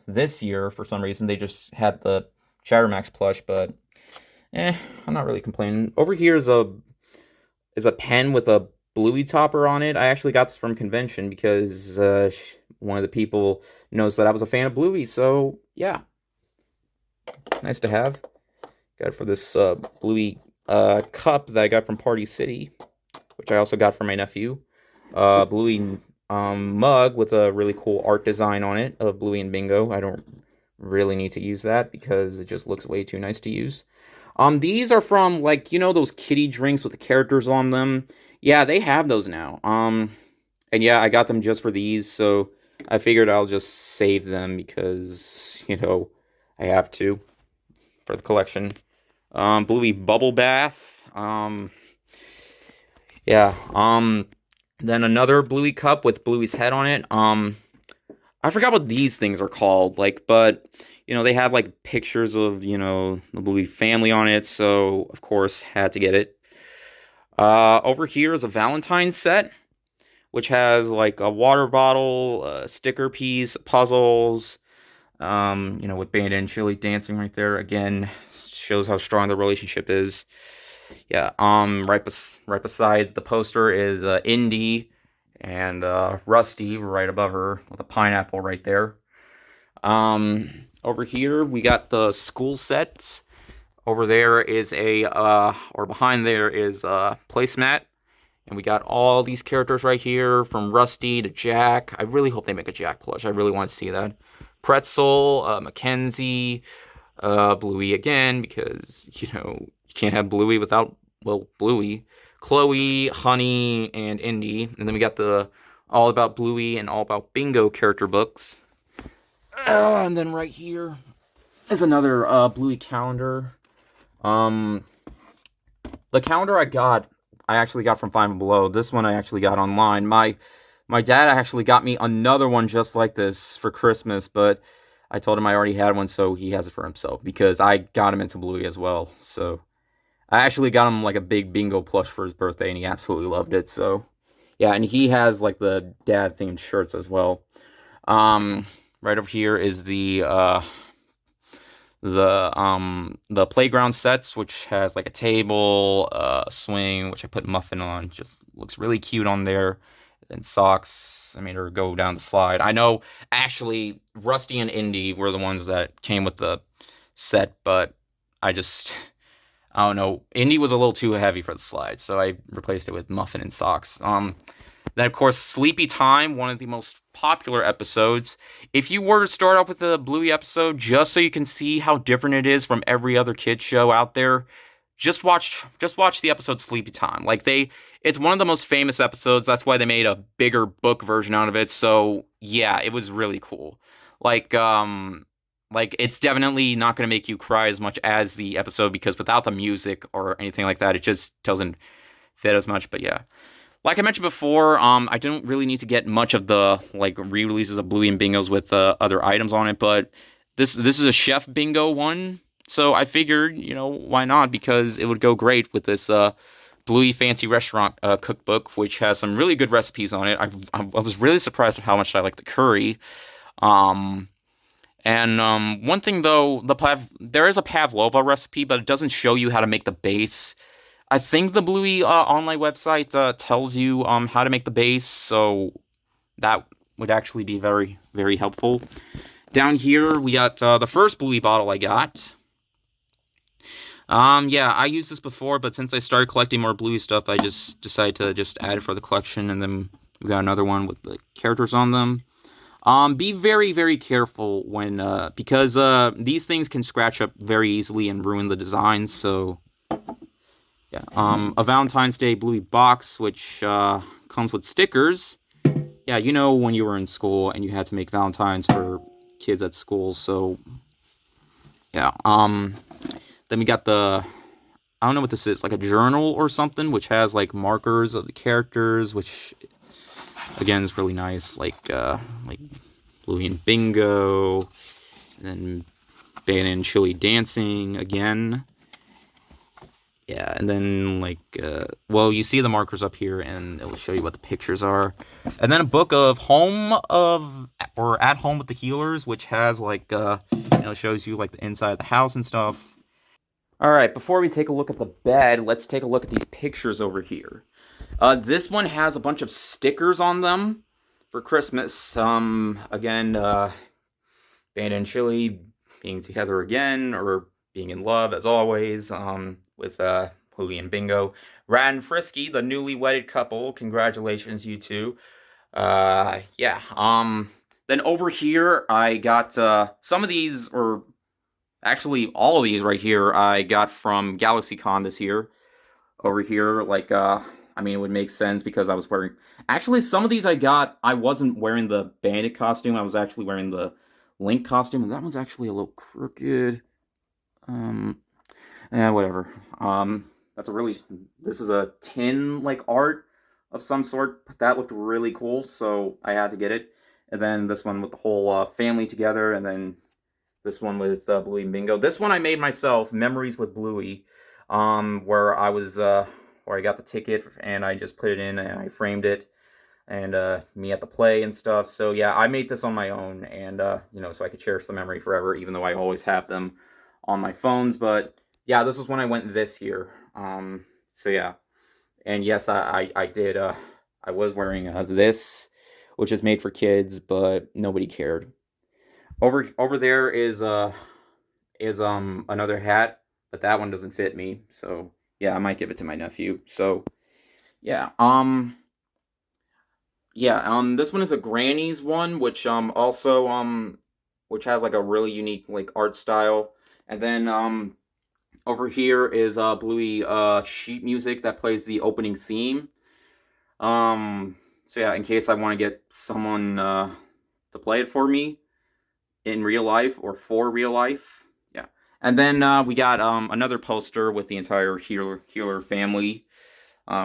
this year for some reason. They just had the Chattermax plush, but I'm not really complaining. Over here is a pen with a Bluey topper on it. I actually got this from convention because one of the people knows that I was a fan of Bluey, so yeah, nice to have. Got it for this Bluey cup that I got from Party City, which I also got for my nephew. Bluey mug with a really cool art design on it of Bluey and Bingo. I don't really need to use that because it just looks way too nice to use. These are from, like, those kitty drinks with the characters on them. Yeah, they have those now. And yeah, I got them just for these, so I figured I'll just save them because, I have to for the collection. Bluey Bubble Bath. Yeah. Then another Bluey cup with Bluey's head on it. I forgot what these things are called, like, but they had like pictures of, the Bluey family on it, so of course had to get it. Over here is a Valentine set, which has like a water bottle, a sticker piece, puzzles, with Banda and Chilli dancing right there. Again, shows how strong the relationship is. Yeah, right beside the poster is Indy and Rusty right above her with a pineapple right there. Over here we got the school sets. Over there is or behind there is a placemat. And we got all these characters right here, from Rusty to Jack. I really hope they make a Jack plush. I really want to see that. Pretzel, Mackenzie, Bluey again, because, you can't have Bluey without, well, Bluey. Chloe, Honey, and Indy. And then we got the All About Bluey and All About Bingo character books. And then right here is another Bluey calendar. The calendar I actually got from Five and Below. This one I actually got online. My dad actually got me another one just like this for Christmas, but I told him I already had one, so he has it for himself, because I got him into Bluey as well. So I actually got him like a big bingo plush for his birthday, and he absolutely loved it. So yeah, and he has like the dad themed shirts as well. Right over here is the playground sets, which has like a table, a swing, which I put Muffin on. Just looks really cute on there. And socks. I made her go down the slide. I know, actually, Rusty and Indy were the ones that came with the set, but I don't know. Indy was a little too heavy for the slide, so I replaced it with Muffin and socks. Then, of course, Sleepy Time, one of the most popular episodes. If you were to start off with the Bluey episode, just so you can see how different it is from every other kids show out there, just watch the episode Sleepy Time. Like, it's one of the most famous episodes. That's why they made a bigger book version out of it. So yeah, it was really cool. Like it's definitely not going to make you cry as much as the episode, because without the music or anything like that, it just doesn't fit as much. But yeah, like I mentioned before, I don't really need to get much of the like re-releases of Bluey and Bingos with other items on it, but this is a Chef Bingo one, so I figured, why not, because it would go great with this Bluey Fancy Restaurant cookbook, which has some really good recipes on it. I was really surprised at how much I like the curry. Um, One thing though, there is a pavlova recipe, but it doesn't show you how to make the base. I think the Bluey online website tells you how to make the base, so that would actually be very, very helpful. Down here, we got the first Bluey bottle I got. Yeah, I used this before, but since I started collecting more Bluey stuff, I just decided to just add it for the collection, and then we got another one with the characters on them. Be very, very careful when, because these things can scratch up very easily and ruin the designs, so, yeah. A Valentine's Day Bluey box, which, comes with stickers. Yeah, you know when you were in school and you had to make Valentines for kids at school, so, yeah. Then we got I don't know what this is, like a journal or something, which has, like, markers of the characters, which, again, is really nice, like Bluey and Bingo, and then Band and Chilli dancing again. Yeah, and then, like, well, you see the markers up here, and it will show you what the pictures are. And then a book of At Home with the Healers, which has, like, shows you, like, the inside of the house and stuff. Alright, before we take a look at the bed, let's take a look at these pictures over here. This one has a bunch of stickers on them for Christmas. Again, Band and Chilli being together again, or being in love as always, with Bluey and Bingo. Rat and Frisky, the newly wedded couple. Congratulations, you two. Yeah. Then over here, I got some of these, or actually all of these right here, I got from GalaxyCon this year. Over here, like, I mean, it would make sense because I was wearing... Actually, some of these I wasn't wearing the Bandit costume, I was actually wearing the Link costume, and that one's actually a little crooked. Yeah, whatever. This is a tin, like, art of some sort. That looked really cool, so I had to get it. And then this one with the whole family together, and then this one with Bluey and Bingo. This one I made myself, Memories with Bluey, where I got the ticket, and I just put it in, and I framed it, and me at the play and stuff. So yeah, I made this on my own, and so I could cherish the memory forever, even though I always have them on my phones. But yeah, this was when I went this year. So yeah, and yes, I did. I was wearing this, which is made for kids, but nobody cared. Over there is another hat, but that one doesn't fit me. So yeah, I might give it to my nephew. So yeah, this one is a Granny's one, which which has, like, a really unique, like, art style. And then over here is Bluey sheet music that plays the opening theme. So yeah, in case I want to get someone to play it for me in real life or for real life. Yeah. And then we got another poster with the entire Healer family,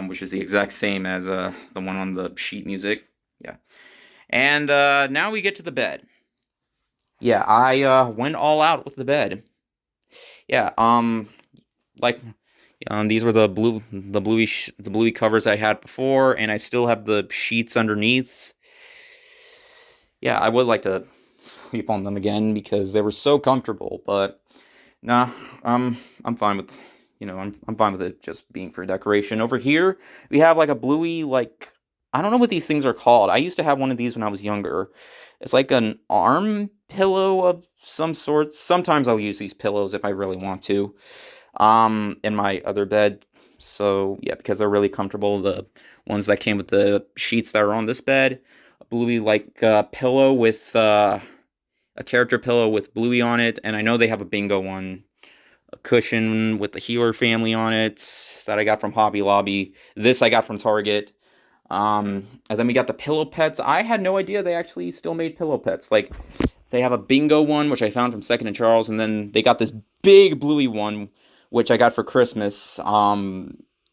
which is the exact same as the one on the sheet music. Yeah. And now we get to the bed. Yeah, I went all out with the bed. Yeah, these were the Bluey covers I had before, and I still have the sheets underneath. Yeah, I would like to sleep on them again because they were so comfortable, but nah, I'm fine with, I'm fine with it just being for decoration. Over here, we have, like, a Bluey, like, I don't know what these things are called. I used to have one of these when I was younger. It's like an arm pillow of some sort. Sometimes I'll use these pillows if I really want to, in my other bed. So yeah, because they're really comfortable. The ones that came with the sheets that are on this bed, a Bluey, like, pillow with a character pillow with Bluey on it, and I know they have a Bingo one, a cushion with the Healer family on it that I got from Hobby Lobby. This I got from Target. And then we got the pillow pets. I had no idea they actually still made pillow pets. Like, they have a Bingo one, which I found from Second and Charles, and then they got this big Bluey one, which I got for Christmas.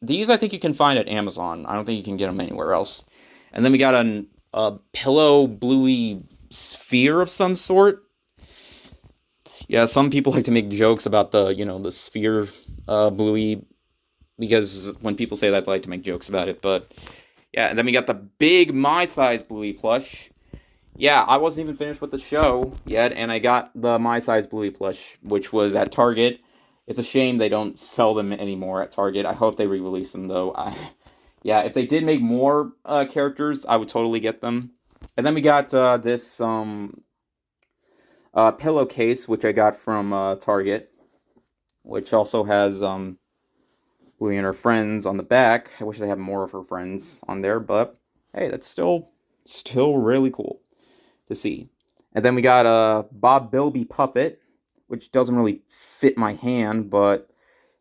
These I think you can find at Amazon. I don't think you can get them anywhere else. And then we got a pillow Bluey sphere of some sort. Yeah, some people like to make jokes about the sphere Bluey because when people say that, I like to make jokes about it. But yeah, and then we got the big my size Bluey plush. Yeah, I wasn't even finished with the show yet, and I got the my size Bluey plush, which was at Target. It's a shame they don't sell them anymore at Target. I hope they re-release them though. Yeah, if they did make more characters, I would totally get them. And then we got this pillowcase, which I got from Target, which also has Bluey and her friends on the back. I wish they had more of her friends on there, but hey, that's still really cool to see. And then we got a Bob Bilby puppet, which doesn't really fit my hand, but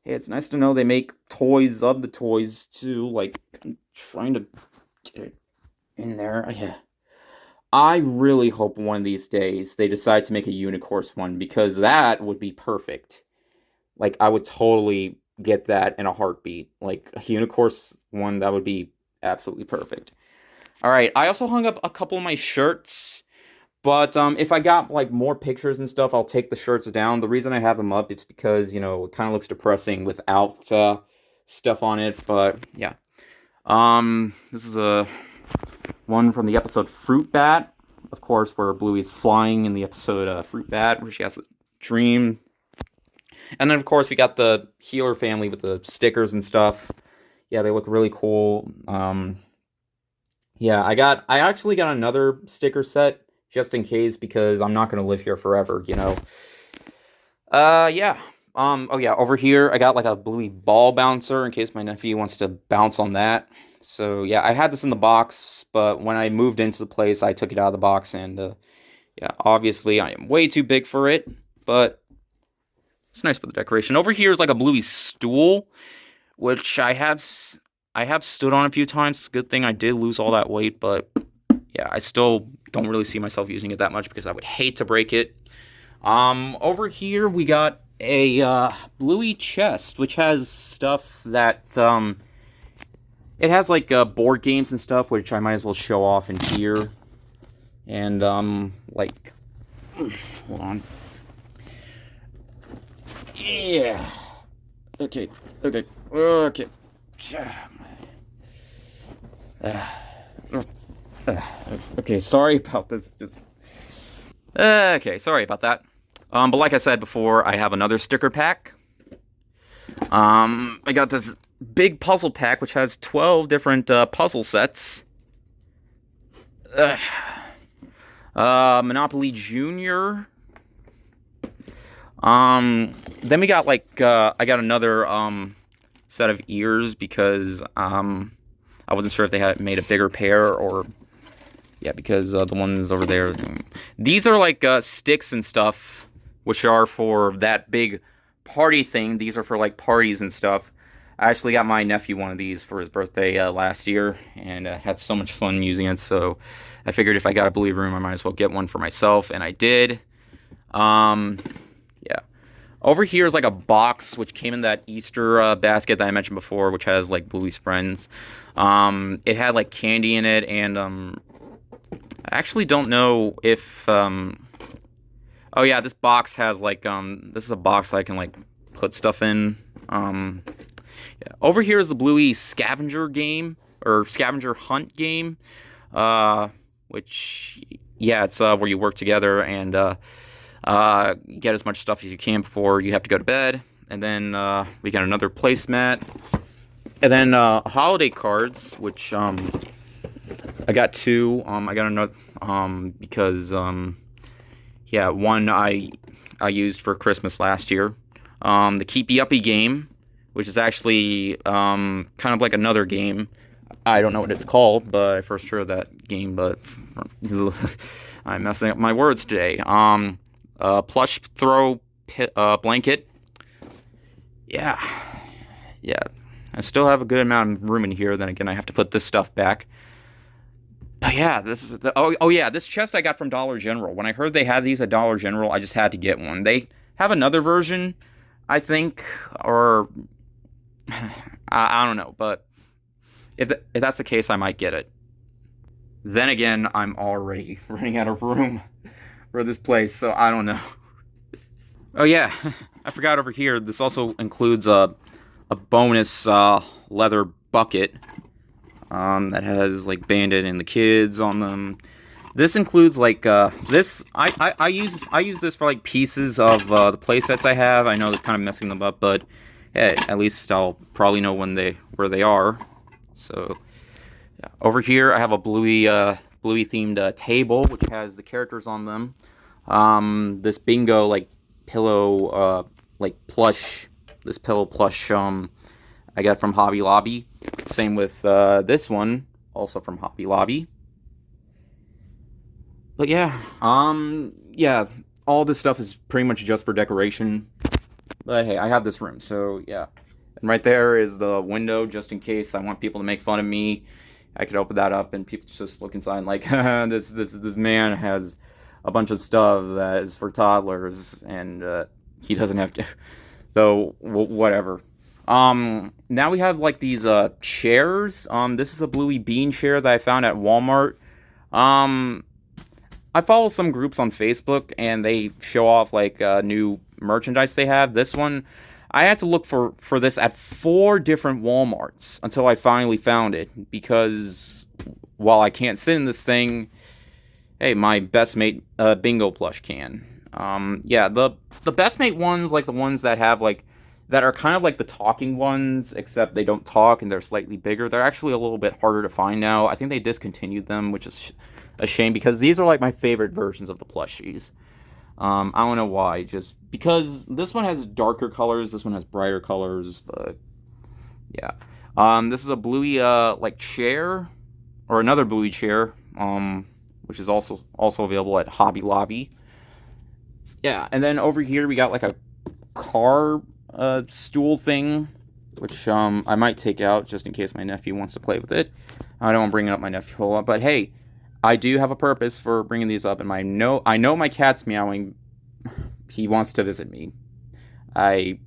hey, it's nice to know they make toys of the toys too. Like, I'm trying to get it in there. Yeah. I really hope one of these days they decide to make a Unicorse one, because that would be perfect. Like, I would totally get that in a heartbeat. Like, a Unicorse one, that would be absolutely perfect. Alright, I also hung up a couple of my shirts, but if I got, like, more pictures and stuff, I'll take the shirts down. The reason I have them up is because, you know, it kind of looks depressing without stuff on it, but yeah. This is a one from the episode Fruit Bat, of course, where Bluey's flying in the episode Fruit Bat, where she has a dream. And then, of course, we got the Healer family with the stickers and stuff. Yeah, they look really cool. Yeah, I actually got another sticker set, just in case, because I'm not going to live here forever, you know. Yeah. Oh yeah, over here, I got like a Bluey ball bouncer, in case my nephew wants to bounce on that. So, yeah, I had this in the box, but when I moved into the place, I took it out of the box, and, yeah, obviously, I am way too big for it, but it's nice for the decoration. Over here is like a Bluey stool, which I have stood on a few times. It's a good thing I did lose all that weight, but, yeah, I still don't really see myself using it that much, because I would hate to break it. Over here, we got a, Bluey chest, which has stuff that, it has, like, board games and stuff, which I might as well show off in here. And, like, hold on. Yeah. Okay. Okay, sorry about this, okay, sorry about that. But like I said before, I have another sticker pack. I got this big puzzle pack, which has 12 different puzzle sets. Monopoly Junior. Then we got like I got another set of ears, because I wasn't sure if they had made a bigger pair, or yeah, because the ones over there, these are like sticks and stuff, which are for that big party thing. These are for like parties and stuff. I actually got my nephew one of these for his birthday last year, and had so much fun using it, so I figured if I got a Bluey Room, I might as well get one for myself, and I did. Yeah. Over here is like a box, which came in that Easter basket that I mentioned before, which has like Bluey's friends. It had like candy in it, and I actually don't know if oh yeah, this box has like this is a box I can like put stuff in. Yeah. Over here is the Bluey scavenger game, or scavenger hunt game, which, yeah, it's where you work together and get as much stuff as you can before you have to go to bed. And then we got another placemat, and then holiday cards, which I got two. I got another because yeah, one I used for Christmas last year. The Keepy Uppy game, which is actually kind of like another game. I don't know what it's called, but I first heard of that game, but I'm messing up my words today. Plush throw blanket. Yeah. I still have a good amount of room in here. Then again, I have to put this stuff back. But yeah, this is oh yeah, this chest I got from Dollar General. When I heard they had these at Dollar General, I just had to get one. They have another version, I think, or I don't know, but if that's the case, I might get it. Then again, I'm already running out of room for this place, so I don't know. Oh yeah, I forgot over here, this also includes a bonus leather bucket that has like Bandit and the kids on them. This includes like this. I use this for like pieces of the play sets I have. I know that's kind of messing them up, but hey, at least I'll probably know where they are. So yeah. Over here I have a Bluey themed table which has the characters on them. This bingo like pillow like plush. This pillow plush I got from Hobby Lobby. Same with this one, also from Hobby Lobby. But yeah, all this stuff is pretty much just for decoration. But hey, I have this room, so yeah. And right there is the window, just in case I want people to make fun of me. I could open that up and people just look inside like, this man has a bunch of stuff that is for toddlers, and he doesn't have to. So whatever. Now we have like these chairs. This is a Bluey bean chair that I found at Walmart. I follow some groups on Facebook, and they show off like new merchandise they have. This one, I had to look for this at 4 different Walmarts until I finally found it, because while I can't sit in this thing, hey, my best mate bingo plush can. Yeah, the best mate ones, like the ones that have like that are kind of like the talking ones, except they don't talk and they're slightly bigger. They're actually a little bit harder to find now. I think they discontinued them, which is a shame, because these are like my favorite versions of the plushies. I don't know why, just because this one has darker colors, this one has brighter colors, but yeah. This is a Bluey like chair, or another Bluey chair, which is also available at Hobby Lobby. Yeah, and then over here we got like a car stool thing, which I might take out just in case my nephew wants to play with it. I don't want to bring up my nephew a whole lot, but hey, I do have a purpose for bringing these up, and I know my cat's meowing. He wants to visit me. I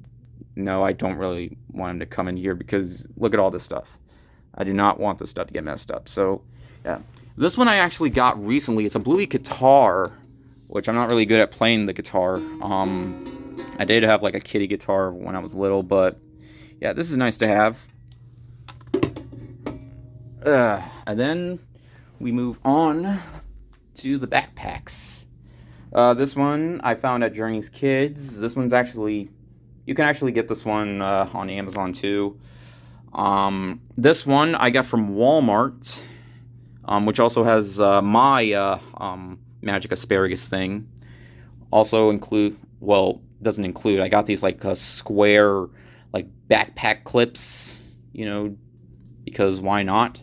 don't really want him to come in here because look at all this stuff. I do not want this stuff to get messed up. So yeah, this one I actually got recently. It's a Bluey guitar, which I'm not really good at playing the guitar. I did have like a kitty guitar when I was little, but yeah, this is nice to have. And then we move on to the backpacks. This one I found at Journey's Kids. This one's actually, you can actually get this one on Amazon too. This one I got from Walmart, which also has my magic asparagus thing. Also doesn't include. I got these like square like backpack clips, because why not?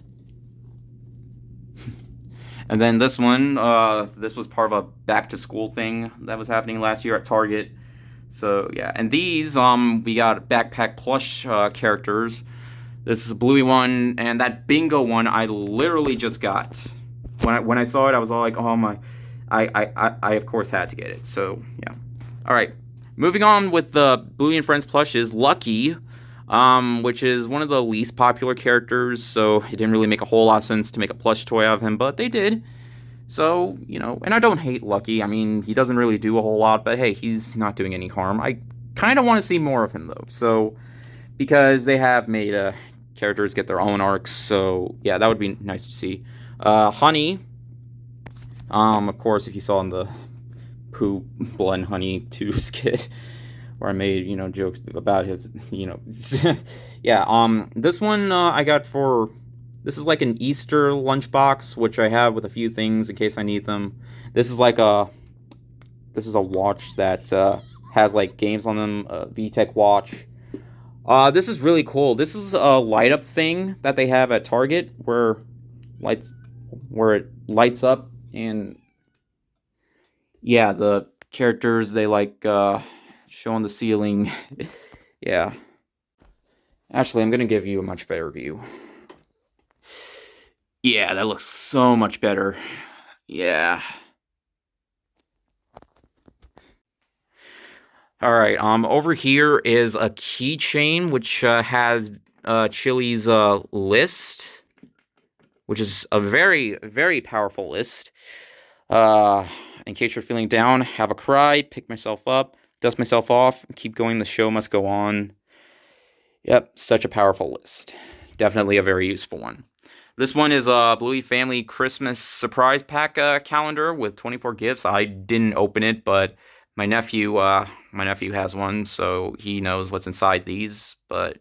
And then this one, this was part of a back-to-school thing that was happening last year at Target. So, yeah. And these, we got backpack plush characters. This is a Bluey one, and that bingo one I literally just got. When I saw it, I was all like, oh my... I of course had to get it. So, yeah. Alright. Moving on with the Bluey and Friends plush is Lucky, which is one of the least popular characters, so it didn't really make a whole lot of sense to make a plush toy out of him, but they did. So, and I don't hate Lucky. I mean, he doesn't really do a whole lot, but hey, he's not doing any harm. I kind of want to see more of him, though, so, because they have made characters get their own arcs, so, yeah, that would be nice to see. Honey, of course, if you saw in the Pooh, Blood and Honey 2 skit, where I made, jokes about his, yeah, this one, I got this is like an Easter lunchbox, which I have with a few things in case I need them. This is like this is a watch that, has like games on them, VTech watch. This is really cool. This is a light up thing that they have at Target, where it lights up, and yeah, the characters, they like, show on the ceiling. Yeah. Actually, I'm going to give you a much better view. Yeah, that looks so much better. Yeah. Alright, over here is a keychain, which has Chilli's list, which is a very, very powerful list. In case you're feeling down, have a cry, pick myself up, dust myself off, keep going, the show must go on. Yep, such a powerful list. Definitely a very useful one. This one is a Bluey Family Christmas surprise pack calendar with 24 gifts. I didn't open it, but my nephew has one, so he knows what's inside these. But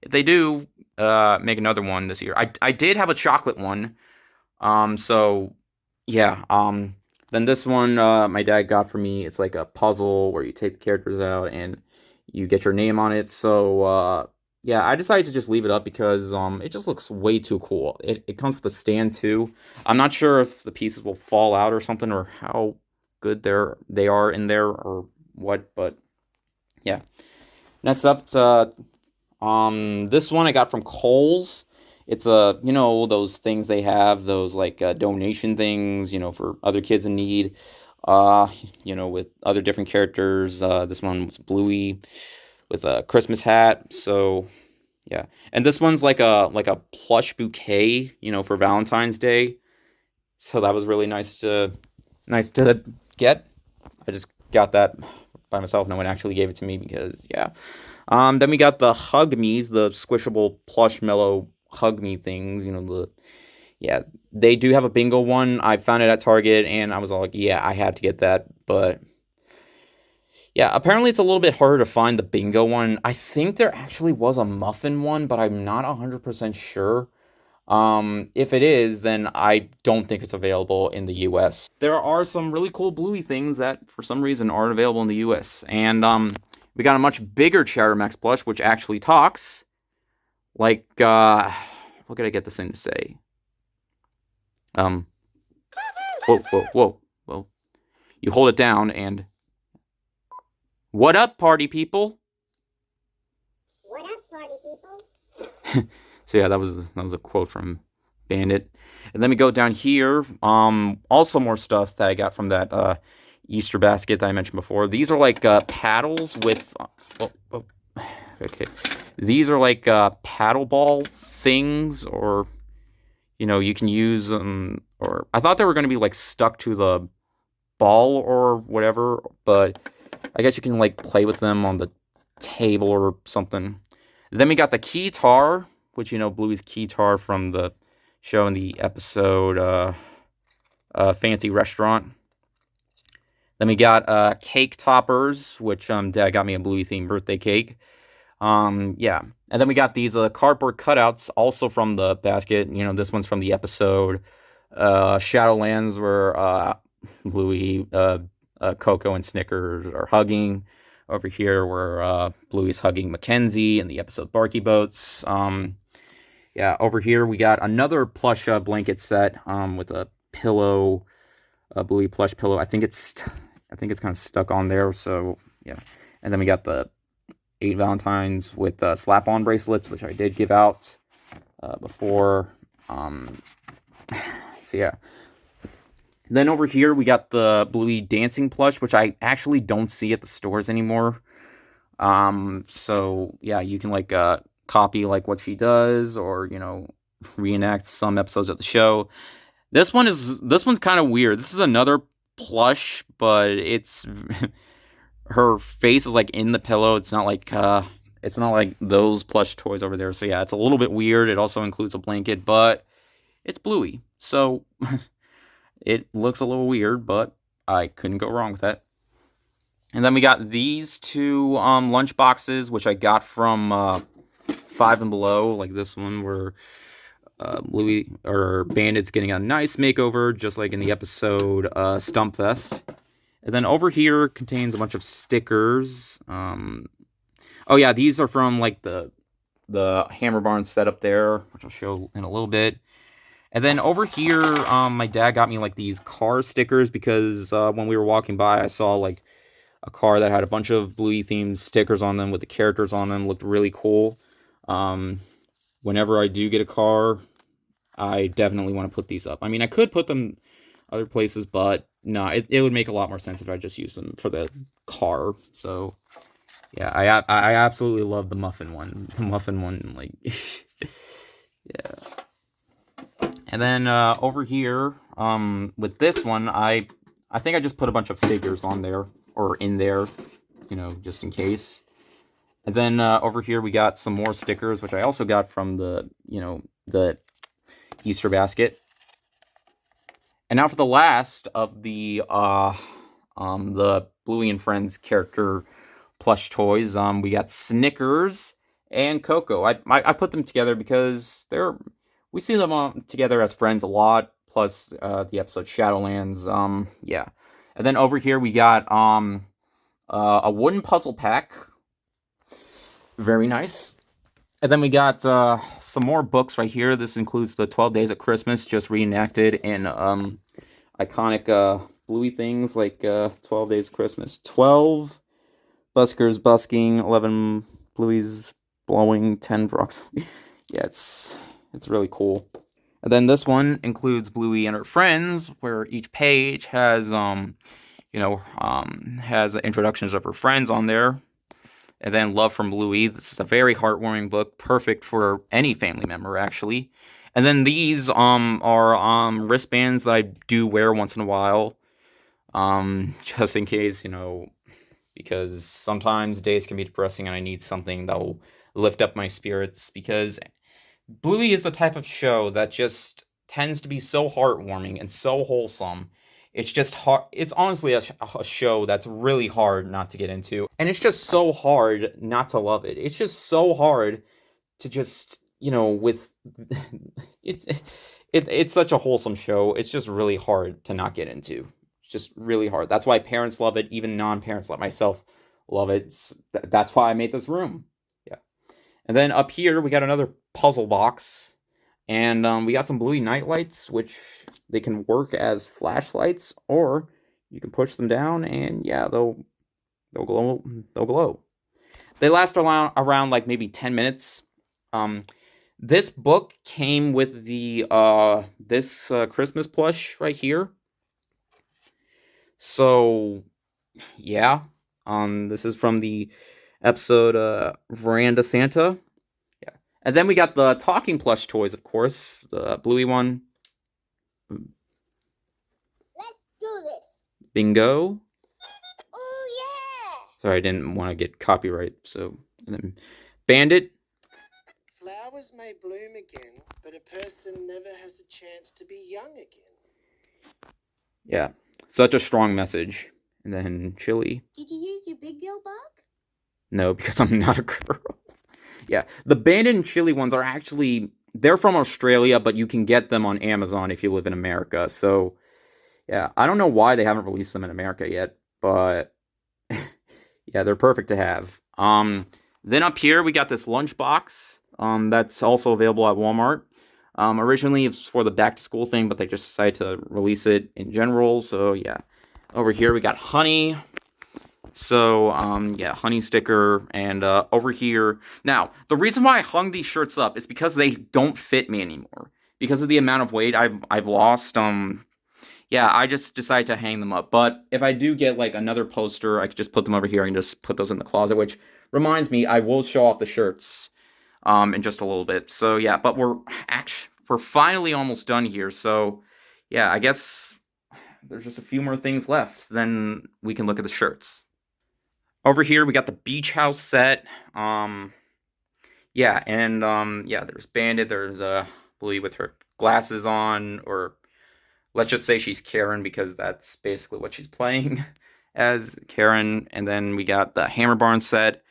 if they do make another one this year, I did have a chocolate one. So yeah. Then this one my dad got for me. It's like a puzzle where you take the characters out and you get your name on it. So yeah, I decided to just leave it up because it just looks way too cool. It comes with a stand too. I'm not sure if the pieces will fall out or something, or how good they are in there or what, but yeah. Next up, this one I got from Kohl's. It's those things they have, those like donation things, for other kids in need. Uh, with other different characters. This one was Bluey with a Christmas hat. So yeah, and this one's like a plush bouquet, for Valentine's Day. So that was really nice to get. I just got that by myself. No one actually gave it to me because yeah. Then we got the Hug Me's, the squishable plush mellow Hug Me things. Yeah, they do have a bingo one. I found it at Target, and I was all like, yeah, I had to get that. But yeah, apparently it's a little bit harder to find the bingo one. I think there actually was a muffin one, but I'm not 100% sure. If it is, then I don't think it's available in the US. There are some really cool Bluey things that for some reason aren't available in the US. And we got a much bigger Cheddar Max plush which actually talks. Like what could I get this thing to say? Whoa. You hold it down and what up, party people? What up, party people? So yeah, that was a quote from Bandit. And then we go down here. Also more stuff that I got from that Easter basket that I mentioned before. These are like paddles with. Okay. These are like paddle ball things, or you can use them. Or I thought they were going to be like stuck to the ball or whatever, but I guess you can like play with them on the table or something. Then we got the keytar, which Bluey's keytar from the show in the episode Fancy Restaurant. Then we got cake toppers, which Dad got me a Bluey themed birthday cake. Yeah. And then we got these cardboard cutouts also from the basket. This one's from the episode Shadowlands, where Bluey, Coco, and Snickers are hugging. Over here, where Bluey's hugging Mackenzie in the episode Barky Boats. Yeah, over here we got another plush blanket set with a pillow, a Bluey plush pillow. I think it's kind of stuck on there. So yeah, and then we got the 8 Valentines with slap-on bracelets, which I did give out before. So yeah. Then over here we got the Bluey dancing plush, which I actually don't see at the stores anymore. So yeah, you can like copy like what she does, or reenact some episodes of the show. This one's kind of weird. This is another plush, but it's her face is like in the pillow. It's not like those plush toys over there. So yeah, it's a little bit weird. It also includes a blanket, but it's Bluey, so it looks a little weird, but I couldn't go wrong with that. And then we got these two lunch boxes, which I got from Five and Below, like this one, where Bluey or Bandit's getting a nice makeover, just like in the episode Stumpfest. And then over here contains a bunch of stickers. Oh yeah, these are from like the Hammer Barn setup there, which I'll show in a little bit. And then over here, my dad got me like these car stickers because when we were walking by, I saw like a car that had a bunch of Bluey themed stickers on them with the characters on them. Looked really cool. Whenever I do get a car, I definitely want to put these up. I mean, I could put them other places, but no, it would make a lot more sense if I just used them for the car. So yeah, I absolutely love the muffin one. The muffin one, like yeah. And then over here, with this one, I think I just put a bunch of figures on there, or in there, just in case. And then over here we got some more stickers, which I also got from the Easter basket. And now for the last of the Bluey and Friends character plush toys. We got Snickers and Coco. I put them together because we see them together as friends a lot. Plus the episode Shadowlands. Yeah. And then over here we got a wooden puzzle pack. Very nice. And then we got some more books right here. This includes the 12 Days of Christmas, just reenacted in iconic Bluey things like 12 Days of Christmas. 12 Buskers busking, 11 Bluey's blowing, 10 frogs. Yeah, it's really cool. And then this one includes Bluey and her friends, where each page has has introductions of her friends on there. And then Love from Bluey. This is a very heartwarming book, perfect for any family member, actually. And then these are wristbands that I do wear once in a while, just in case, because sometimes days can be depressing and I need something that will lift up my spirits, because Bluey is the type of show that just tends to be so heartwarming and so wholesome. It's just hard. It's honestly a show that's really hard not to get into. And it's just so hard not to love it. It's just so hard to just, with it's it's such a wholesome show. It's just really hard to not get into. It's just really hard. That's why parents love it, even non-parents like myself love it. That's why I made this room. Yeah. And then up here we got another puzzle box. And we got some Bluey nightlights, which they can work as flashlights, or you can push them down, and yeah, they'll glow. They'll glow. They last around like maybe 10 minutes. This book came with the this Christmas plush right here. So yeah, this is from the episode Veranda Santa. Yeah, and then we got the talking plush toys, of course, the Bluey one. Let's do this. Bingo. Oh yeah. Sorry, I didn't want to get copyright. So, and then Bandit. Flowers may bloom again, but a person never has a chance to be young again. Yeah, such a strong message. And then Chilli. Did you use your big girl book? No, because I'm not a girl. Yeah, the Bandit and Chilli ones are actually, they're from Australia, but you can get them on Amazon if you live in America. So, yeah, I don't know why they haven't released them in America yet, but yeah, they're perfect to have. Then up here we got this lunchbox. That's also available at Walmart. Originally it's for the back to school thing, but they just decided to release it in general. So yeah, over here we got honey. So yeah, honey sticker, and over here. Now the reason why I hung these shirts up is because they don't fit me anymore because of the amount of weight I've lost. Yeah, I just decided to hang them up. But if I do get like another poster, I could just put them over here and just put those in the closet. Which reminds me, I will show off the shirts in just a little bit. So yeah, but we're finally almost done here. So yeah, I guess there's just a few more things left. Then we can look at the shirts. Over here we got the beach house set. Yeah, and yeah, there's Bandit. There's Bluey with her glasses on, or let's just say she's Karen because that's basically what she's playing as, Karen. And then we got the Hammer Barn set.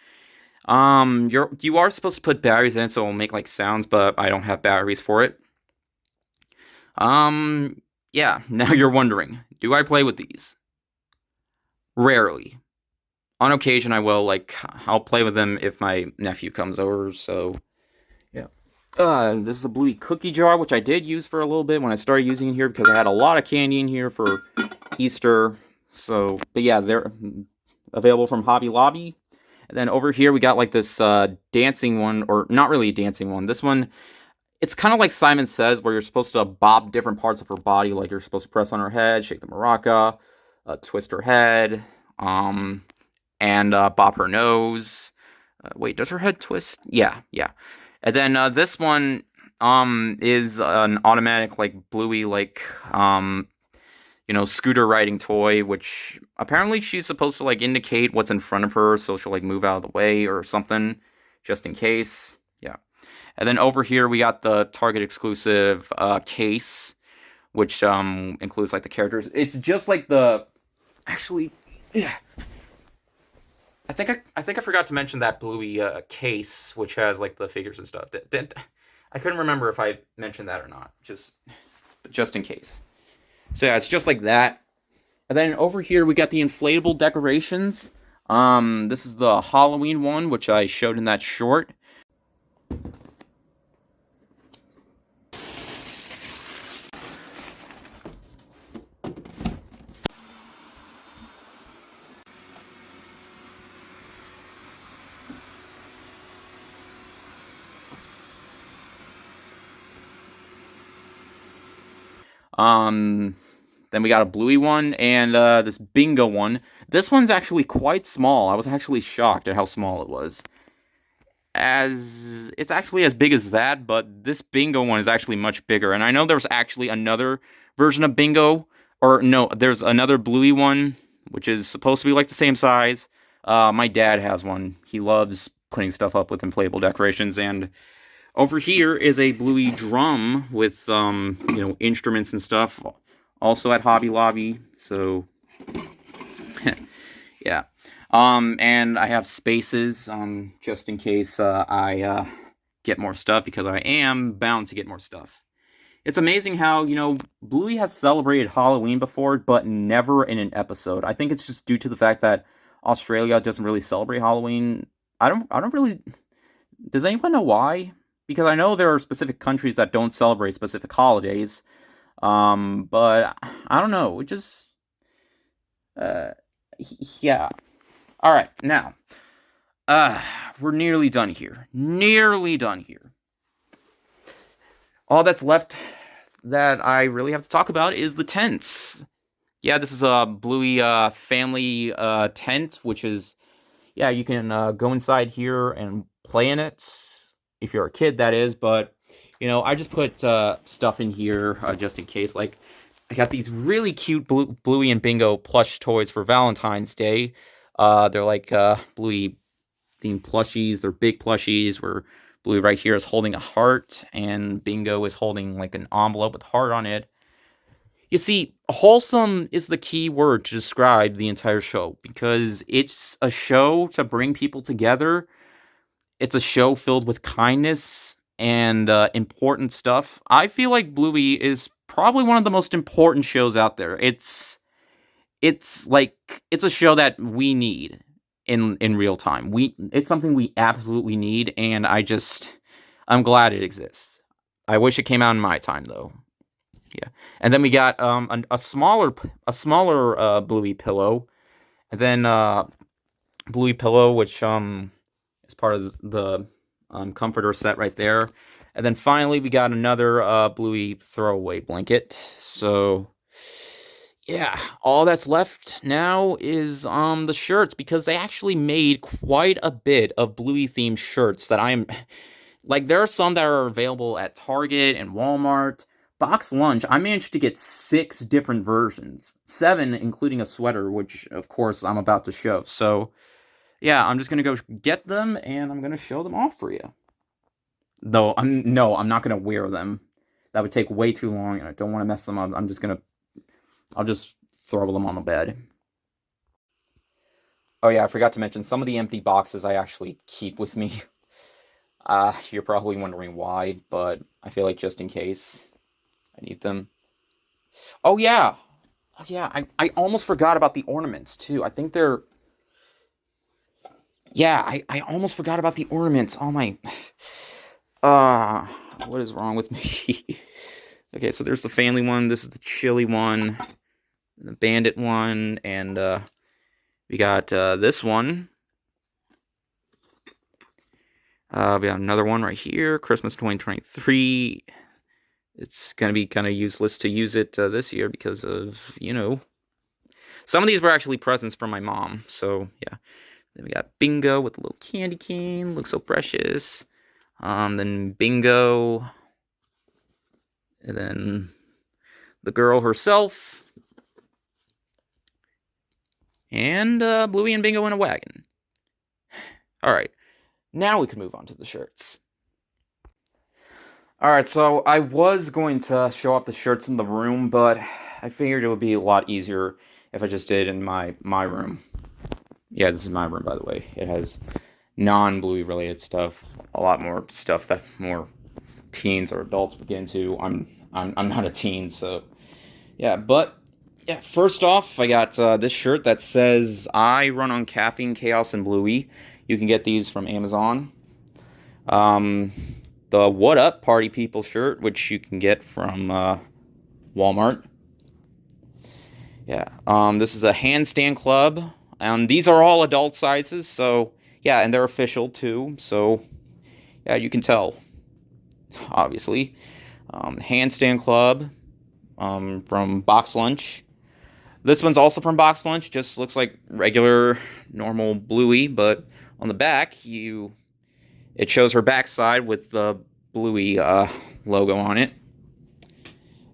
You are supposed to put batteries in it so it'll make like sounds, but I don't have batteries for it. Yeah, now you're wondering, do I play with these? Rarely. On occasion I will, like, I'll play with them if my nephew comes over, so yeah. This is a Bluey cookie jar, which I did use for a little bit when I started using it here because I had a lot of candy in here for Easter. So, but yeah, they're available from Hobby Lobby. And then over here we got like this dancing one, or not really a dancing one. This one, it's kind of like Simon Says, where you're supposed to bob different parts of her body. Like you're supposed to press on her head, shake the maraca, twist her head, and bob her nose. Wait, does her head twist? Yeah. And then this one is an automatic like Bluey like scooter riding toy, which apparently she's supposed to like indicate what's in front of her, so she'll like move out of the way or something, just in case. Yeah. And then over here we got the Target exclusive case, which includes like the characters. It's just like actually, yeah. I think I forgot to mention that Bluey case, which has like the figures and stuff. I couldn't remember if I mentioned that or not. Just in case. So yeah, it's just like that. And then over here we got the inflatable decorations. This is the Halloween one, which I showed in that short. Then we got a Bluey one and this Bingo one. This one's actually quite small. I was actually shocked at how small it was. It's actually as big as that, but this Bingo one is actually much bigger. And I know there's actually another version of Bingo, or no, there's another Bluey one, which is supposed to be like the same size. My dad has one. He loves putting stuff up with inflatable decorations, and over here is a Bluey drum with, instruments and stuff. Also at Hobby Lobby, so, yeah. And I have spaces, just in case, I, get more stuff, because I am bound to get more stuff. It's amazing how, Bluey has celebrated Halloween before, but never in an episode. I think it's just due to the fact that Australia doesn't really celebrate Halloween. I don't really... Does anyone know why? Because I know there are specific countries that don't celebrate specific holidays, but I don't know. It just, yeah. All right, now, we're nearly done here. Nearly done here. All that's left that I really have to talk about is the tents. Yeah, this is a Bluey family tent, which is, yeah, you can go inside here and play in it. If you're a kid, that is, but, I just put stuff in here just in case. Like, I got these really cute Bluey and Bingo plush toys for Valentine's Day. They're like Bluey-themed plushies. They're big plushies, where Bluey right here is holding a heart, and Bingo is holding, like, an envelope with a heart on it. You see, wholesome is the key word to describe the entire show, because it's a show to bring people together. It's a show filled with kindness and important stuff. I feel like Bluey is probably one of the most important shows out there. It's a show that we need in real time. It's something we absolutely need, and I'm glad it exists. I wish it came out in my time, though. Yeah, and then we got a smaller Bluey pillow, and then Bluey pillow, which is part of the comforter set right there. And then finally, we got another Bluey throwaway blanket. So, yeah, all that's left now is the shirts, because they actually made quite a bit of Bluey-themed shirts that I'm... Like, there are some that are available at Target and Walmart. Box Lunch, I managed to get 6 different versions. 7, including a sweater, which, of course, I'm about to show. So... yeah, I'm just gonna go get them, and I'm gonna show them off for you. Though, I'm not gonna wear them. That would take way too long, and I don't want to mess them up. I'll just throw them on the bed. Oh yeah, I forgot to mention, some of the empty boxes I actually keep with me. You're probably wondering why, but I feel like just in case, I need them. Oh yeah! Oh yeah, I almost forgot about the ornaments, too. I think they're... yeah, I almost forgot about the ornaments. Oh my... what is wrong with me? Okay, so there's the family one, this is the Chilli one, and the Bandit one, and we got this one. We got another one right here, Christmas 2023. It's gonna be kind of useless to use it this year because of, some of these were actually presents from my mom, so yeah. Then we got Bingo with a little candy cane, looks so precious. Then Bingo, and then the girl herself, And Bluey and Bingo in a wagon. Alright, now we can move on to the shirts. Alright, so I was going to show off the shirts in the room, but I figured it would be a lot easier if I just did it in my room. Yeah, this is my room, by the way. It has non-Bluey related stuff, a lot more stuff that more teens or adults would get into. I'm not a teen, so yeah. But yeah, first off, I got this shirt that says "I run on caffeine, chaos, and Bluey." You can get these from Amazon. The "What Up Party People" shirt, which you can get from Walmart. Yeah. This is a handstand club. These are all adult sizes, so yeah, and they're official too. So yeah, you can tell. Obviously, handstand club from Box Lunch. This one's also from Box Lunch. Just looks like regular, normal Bluey, but on the back, it shows her backside with the Bluey logo on it.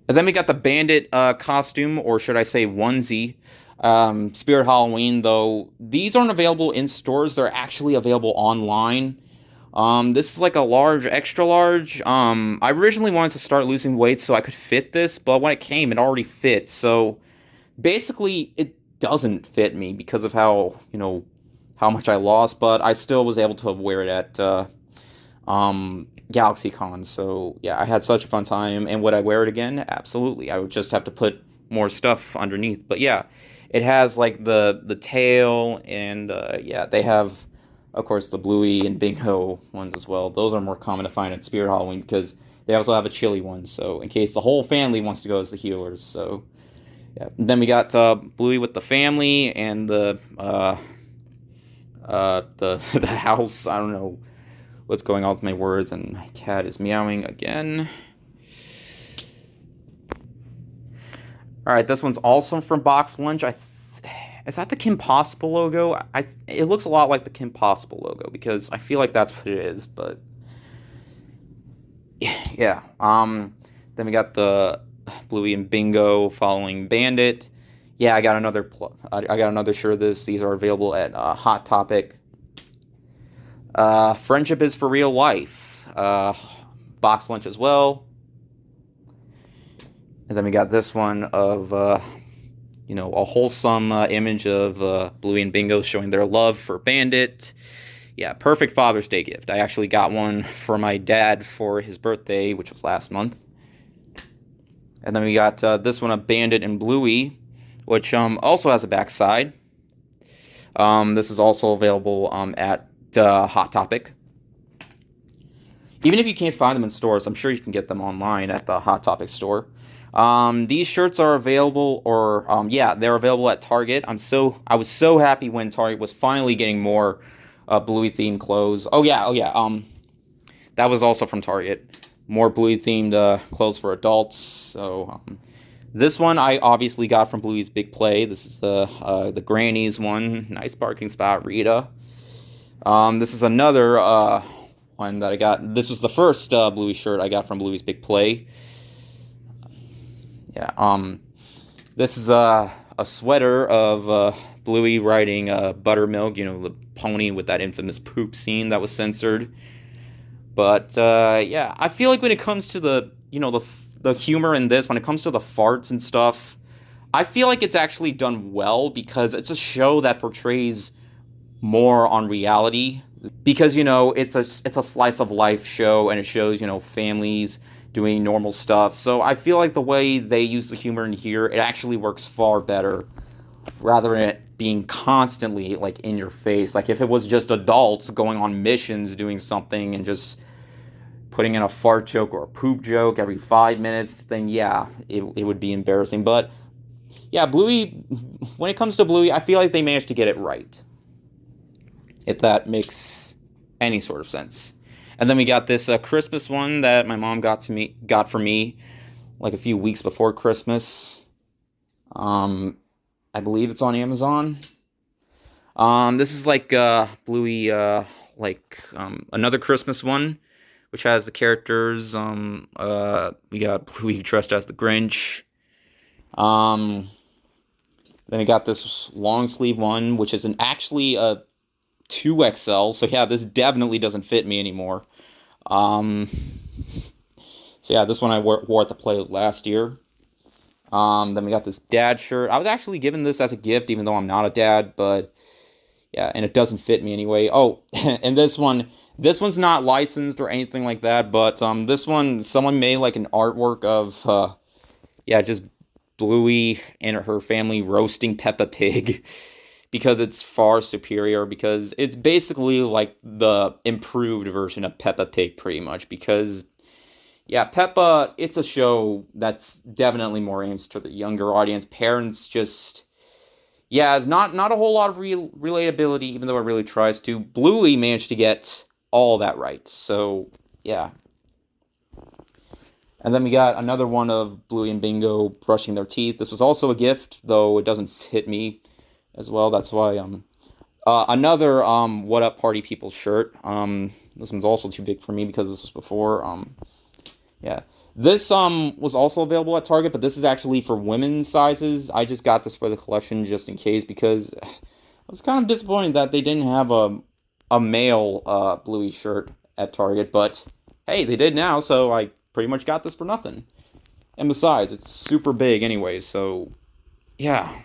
And then we got the Bandit costume, or should I say onesie. Spirit Halloween, though these aren't available in stores. They're actually available online. This is like a large, extra large. I originally wanted to start losing weight so I could fit this, but when it came, it already fit. So basically, it doesn't fit me because of how much I lost. But I still was able to wear it at GalaxyCon. So yeah, I had such a fun time. And would I wear it again? Absolutely. I would just have to put more stuff underneath. But yeah, it has like the tail, and yeah, they have, of course, the Bluey and Bingo ones as well. Those are more common to find at Spirit Halloween because they also have a Chilli one. So in case the whole family wants to go as the healers. So yeah. And then we got Bluey with the family and the the house. I don't know what's going on with my words, and my cat is meowing again. All right, this one's also from Box Lunch. Is that the Kim Possible logo? It looks a lot like the Kim Possible logo because I feel like that's what it is. But yeah. Then we got the Bluey and Bingo following Bandit. Yeah, I got another shirt of this. These are available at Hot Topic. Friendship is for real life. Box Lunch as well. And then we got this one of, a wholesome image of Bluey and Bingo showing their love for Bandit. Yeah, perfect Father's Day gift. I actually got one for my dad for his birthday, which was last month. And then we got this one of Bandit and Bluey, which also has a backside. This is also available at Hot Topic. Even if you can't find them in stores, I'm sure you can get them online at the Hot Topic store. These shirts are available, they're available at Target. I was so happy when Target was finally getting more Bluey themed clothes. Oh yeah. That was also from Target. More Bluey themed clothes for adults. So this one I obviously got from Bluey's Big Play. This is the Granny's one. Nice parking spot, Rita. This is another one that I got. This was the first Bluey shirt I got from Bluey's Big Play. Yeah. This is a sweater of Bluey riding Buttermilk. The pony with that infamous poop scene that was censored. But yeah, I feel like when it comes to the humor in this, when it comes to the farts and stuff, I feel like it's actually done well because it's a show that portrays more on reality. Because it's a slice of life show, and it shows families doing normal stuff. So I feel like the way they use the humor in here, it actually works far better, rather than it being constantly like in your face. Like if it was just adults going on missions doing something and just putting in a fart joke or a poop joke every 5 minutes, then yeah, it would be embarrassing. But yeah, Bluey, when it comes to Bluey, I feel like they managed to get it right, if that makes any sort of sense. And then we got this Christmas one that my mom got for me like a few weeks before Christmas. I believe it's on Amazon. This is like Bluey, another Christmas one, which has the characters. We got Bluey dressed as the Grinch. Then we got this long sleeve one, which is actually a 2XL. So yeah, this definitely doesn't fit me anymore. Um, so yeah, this one I wore at the play last year. Then we got this dad shirt. I was actually given this as a gift, even though I'm not a dad, but yeah, and it doesn't fit me anyway. Oh, and this one's not licensed or anything like that, but this one, someone made like an artwork of yeah, just Bluey and her family roasting Peppa Pig because it's far superior, because it's basically like the improved version of Peppa Pig pretty much, because yeah, Peppa, it's a show that's definitely more aimed to the younger audience. Parents just, yeah, not a whole lot of relatability, even though it really tries to. Bluey managed to get all that right. So, yeah. And then we got another one of Bluey and Bingo brushing their teeth. This was also a gift, though it doesn't fit me as well. That's why another What Up Party People shirt. This one's also too big for me because this was before. Yeah. This was also available at Target, but this is actually for women's sizes. I just got this for the collection just in case, because I was kind of disappointed that they didn't have a male Bluey shirt at Target, but hey, they did now, so I pretty much got this for nothing. And besides, it's super big anyway, so yeah.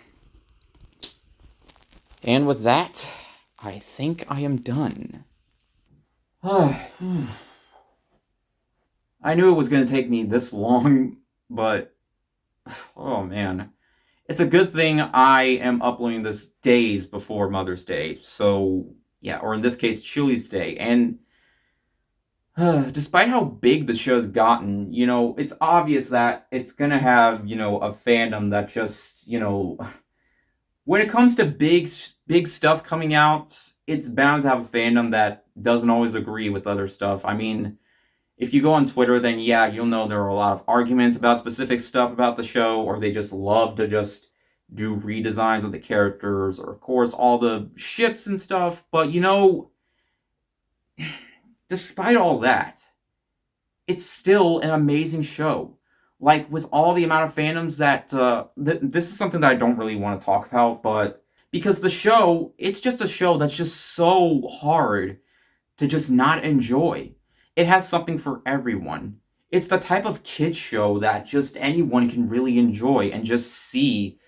And with that, I think I am done. I knew it was going to take me this long, but oh man. It's a good thing I am uploading this days before Mother's Day. So, yeah, or in this case, Chilli's Day. And despite how big the show's gotten, it's obvious that it's going to have, a fandom that just, when it comes to big stuff coming out, it's bound to have a fandom that doesn't always agree with other stuff. I mean, if you go on Twitter, then yeah, you'll know there are a lot of arguments about specific stuff about the show, or they just love to just do redesigns of the characters, or of course all the ships and stuff. But despite all that, it's still an amazing show. Like, with all the amount of fandoms that this is something that I don't really want to talk about, but because the show, it's just a show that's just so hard to just not enjoy. It has something for everyone. It's the type of kids show that just anyone can really enjoy and just see,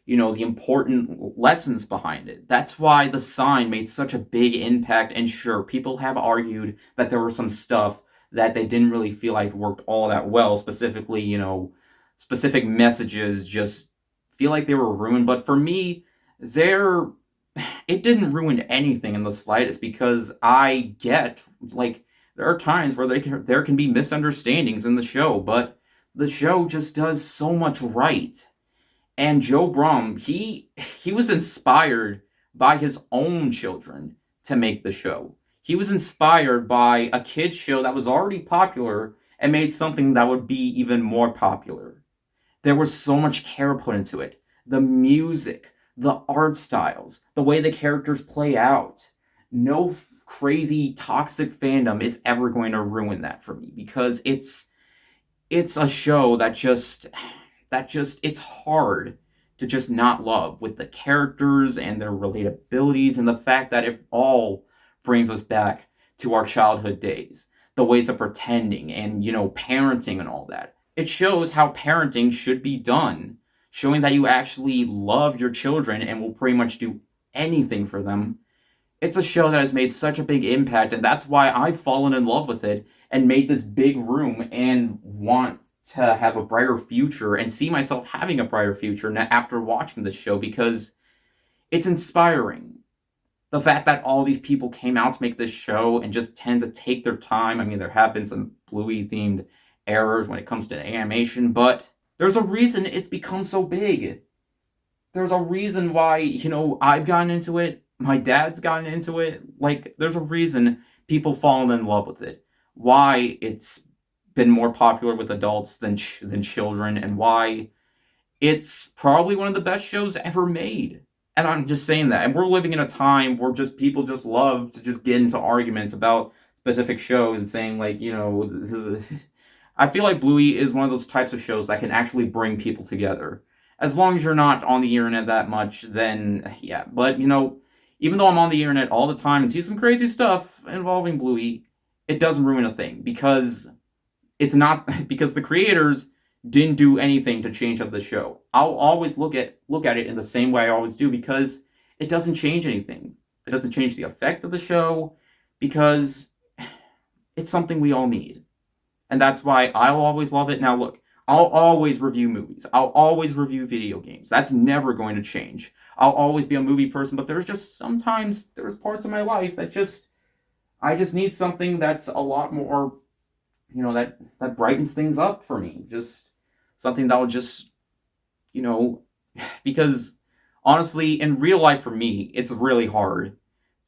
the important lessons behind it. That's why The Sign made such a big impact, and sure, people have argued that there was some stuff that they didn't really feel like worked all that well, specifically, specific messages just feel like they were ruined, but for me, it didn't ruin anything in the slightest, because I get, like, there are times where there can be misunderstandings in the show, but the show just does so much right. And Joe Brum, he was inspired by his own children to make the show. He was inspired by a kids show that was already popular and made something that would be even more popular. There was so much care put into it. The music, the art styles, the way the characters play out. No crazy toxic fandom is ever going to ruin that for me, because it's a show that just it's hard to just not love, with the characters and their relatabilities, and the fact that it all brings us back to our childhood days, the ways of pretending and parenting and all that. It shows how parenting should be done, showing that you actually love your children and will pretty much do anything for them. It's a show that has made such a big impact, and that's why I've fallen in love with it and made this big room and want to have a brighter future and see myself having a brighter future after watching this show, because it's inspiring. The fact that all these people came out to make this show and just tend to take their time. I mean, there have been some Bluey themed errors when it comes to animation, but there's a reason it's become so big. There's a reason why, I've gotten into it. My dad's gotten into it. Like, there's a reason people fallen in love with it. Why it's been more popular with adults than children, and why it's probably one of the best shows ever made. And I'm just saying that. And we're living in a time where people just love to just get into arguments about specific shows and saying, like, I feel like Bluey is one of those types of shows that can actually bring people together. as long as you're not on the internet that much, then yeah. But even though I'm on the internet all the time and see some crazy stuff involving Bluey, it doesn't ruin a thing because it's not because the creators didn't do anything to change up the show. I'll always look at it in the same way I always do because it doesn't change anything. It doesn't change the effect of the show because it's something we all need. And that's why I'll always love it. Now look, I'll always review movies. I'll always review video games. That's never going to change. I'll always be a movie person, but there's parts of my life that I just need something that's a lot more, that brightens things up for me. Just something that'll just, because honestly, in real life for me, it's really hard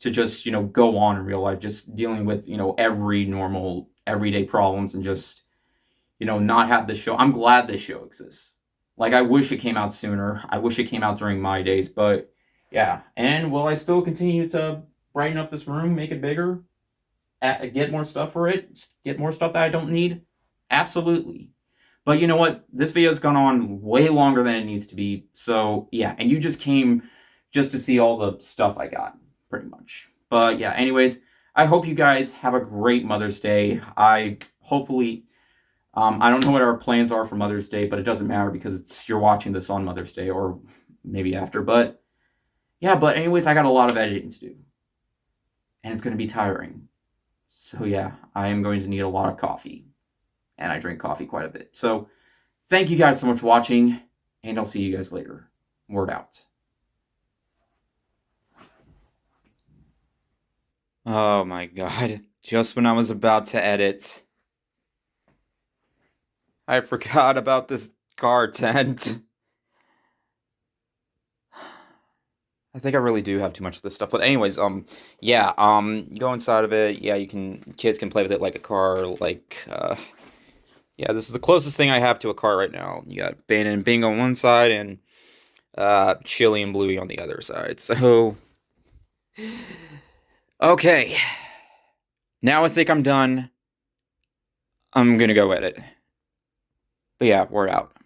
to just, go on in real life, just dealing with, every normal, everyday problems and just, not have this show. I'm glad this show exists. Like, I wish it came out sooner. I wish it came out during my days, but yeah. And will I still continue to brighten up this room, make it bigger, get more stuff for it, get more stuff that I don't need? Absolutely. But you know what? This video's gone on way longer than it needs to be. So yeah, and you just came just to see all the stuff I got, pretty much. But yeah, anyways, I hope you guys have a great Mother's Day. I don't know what our plans are for Mother's Day, but it doesn't matter because you're watching this on Mother's Day or maybe after. But yeah, anyways, I got a lot of editing to do. And it's going to be tiring. So yeah, I am going to need a lot of coffee. And I drink coffee quite a bit. So thank you guys so much for watching, and I'll see you guys later. Word out. Oh my god. Just when I was about to edit, I forgot about this car tent. I think I really do have too much of this stuff. But anyways, yeah, go inside of it. Yeah, kids can play with it like a car, yeah, this is the closest thing I have to a car right now. You got Bane and Bing on one side and Chilli and Bluey on the other side. So, okay. Now I think I'm done. I'm gonna go edit. But yeah, we're out.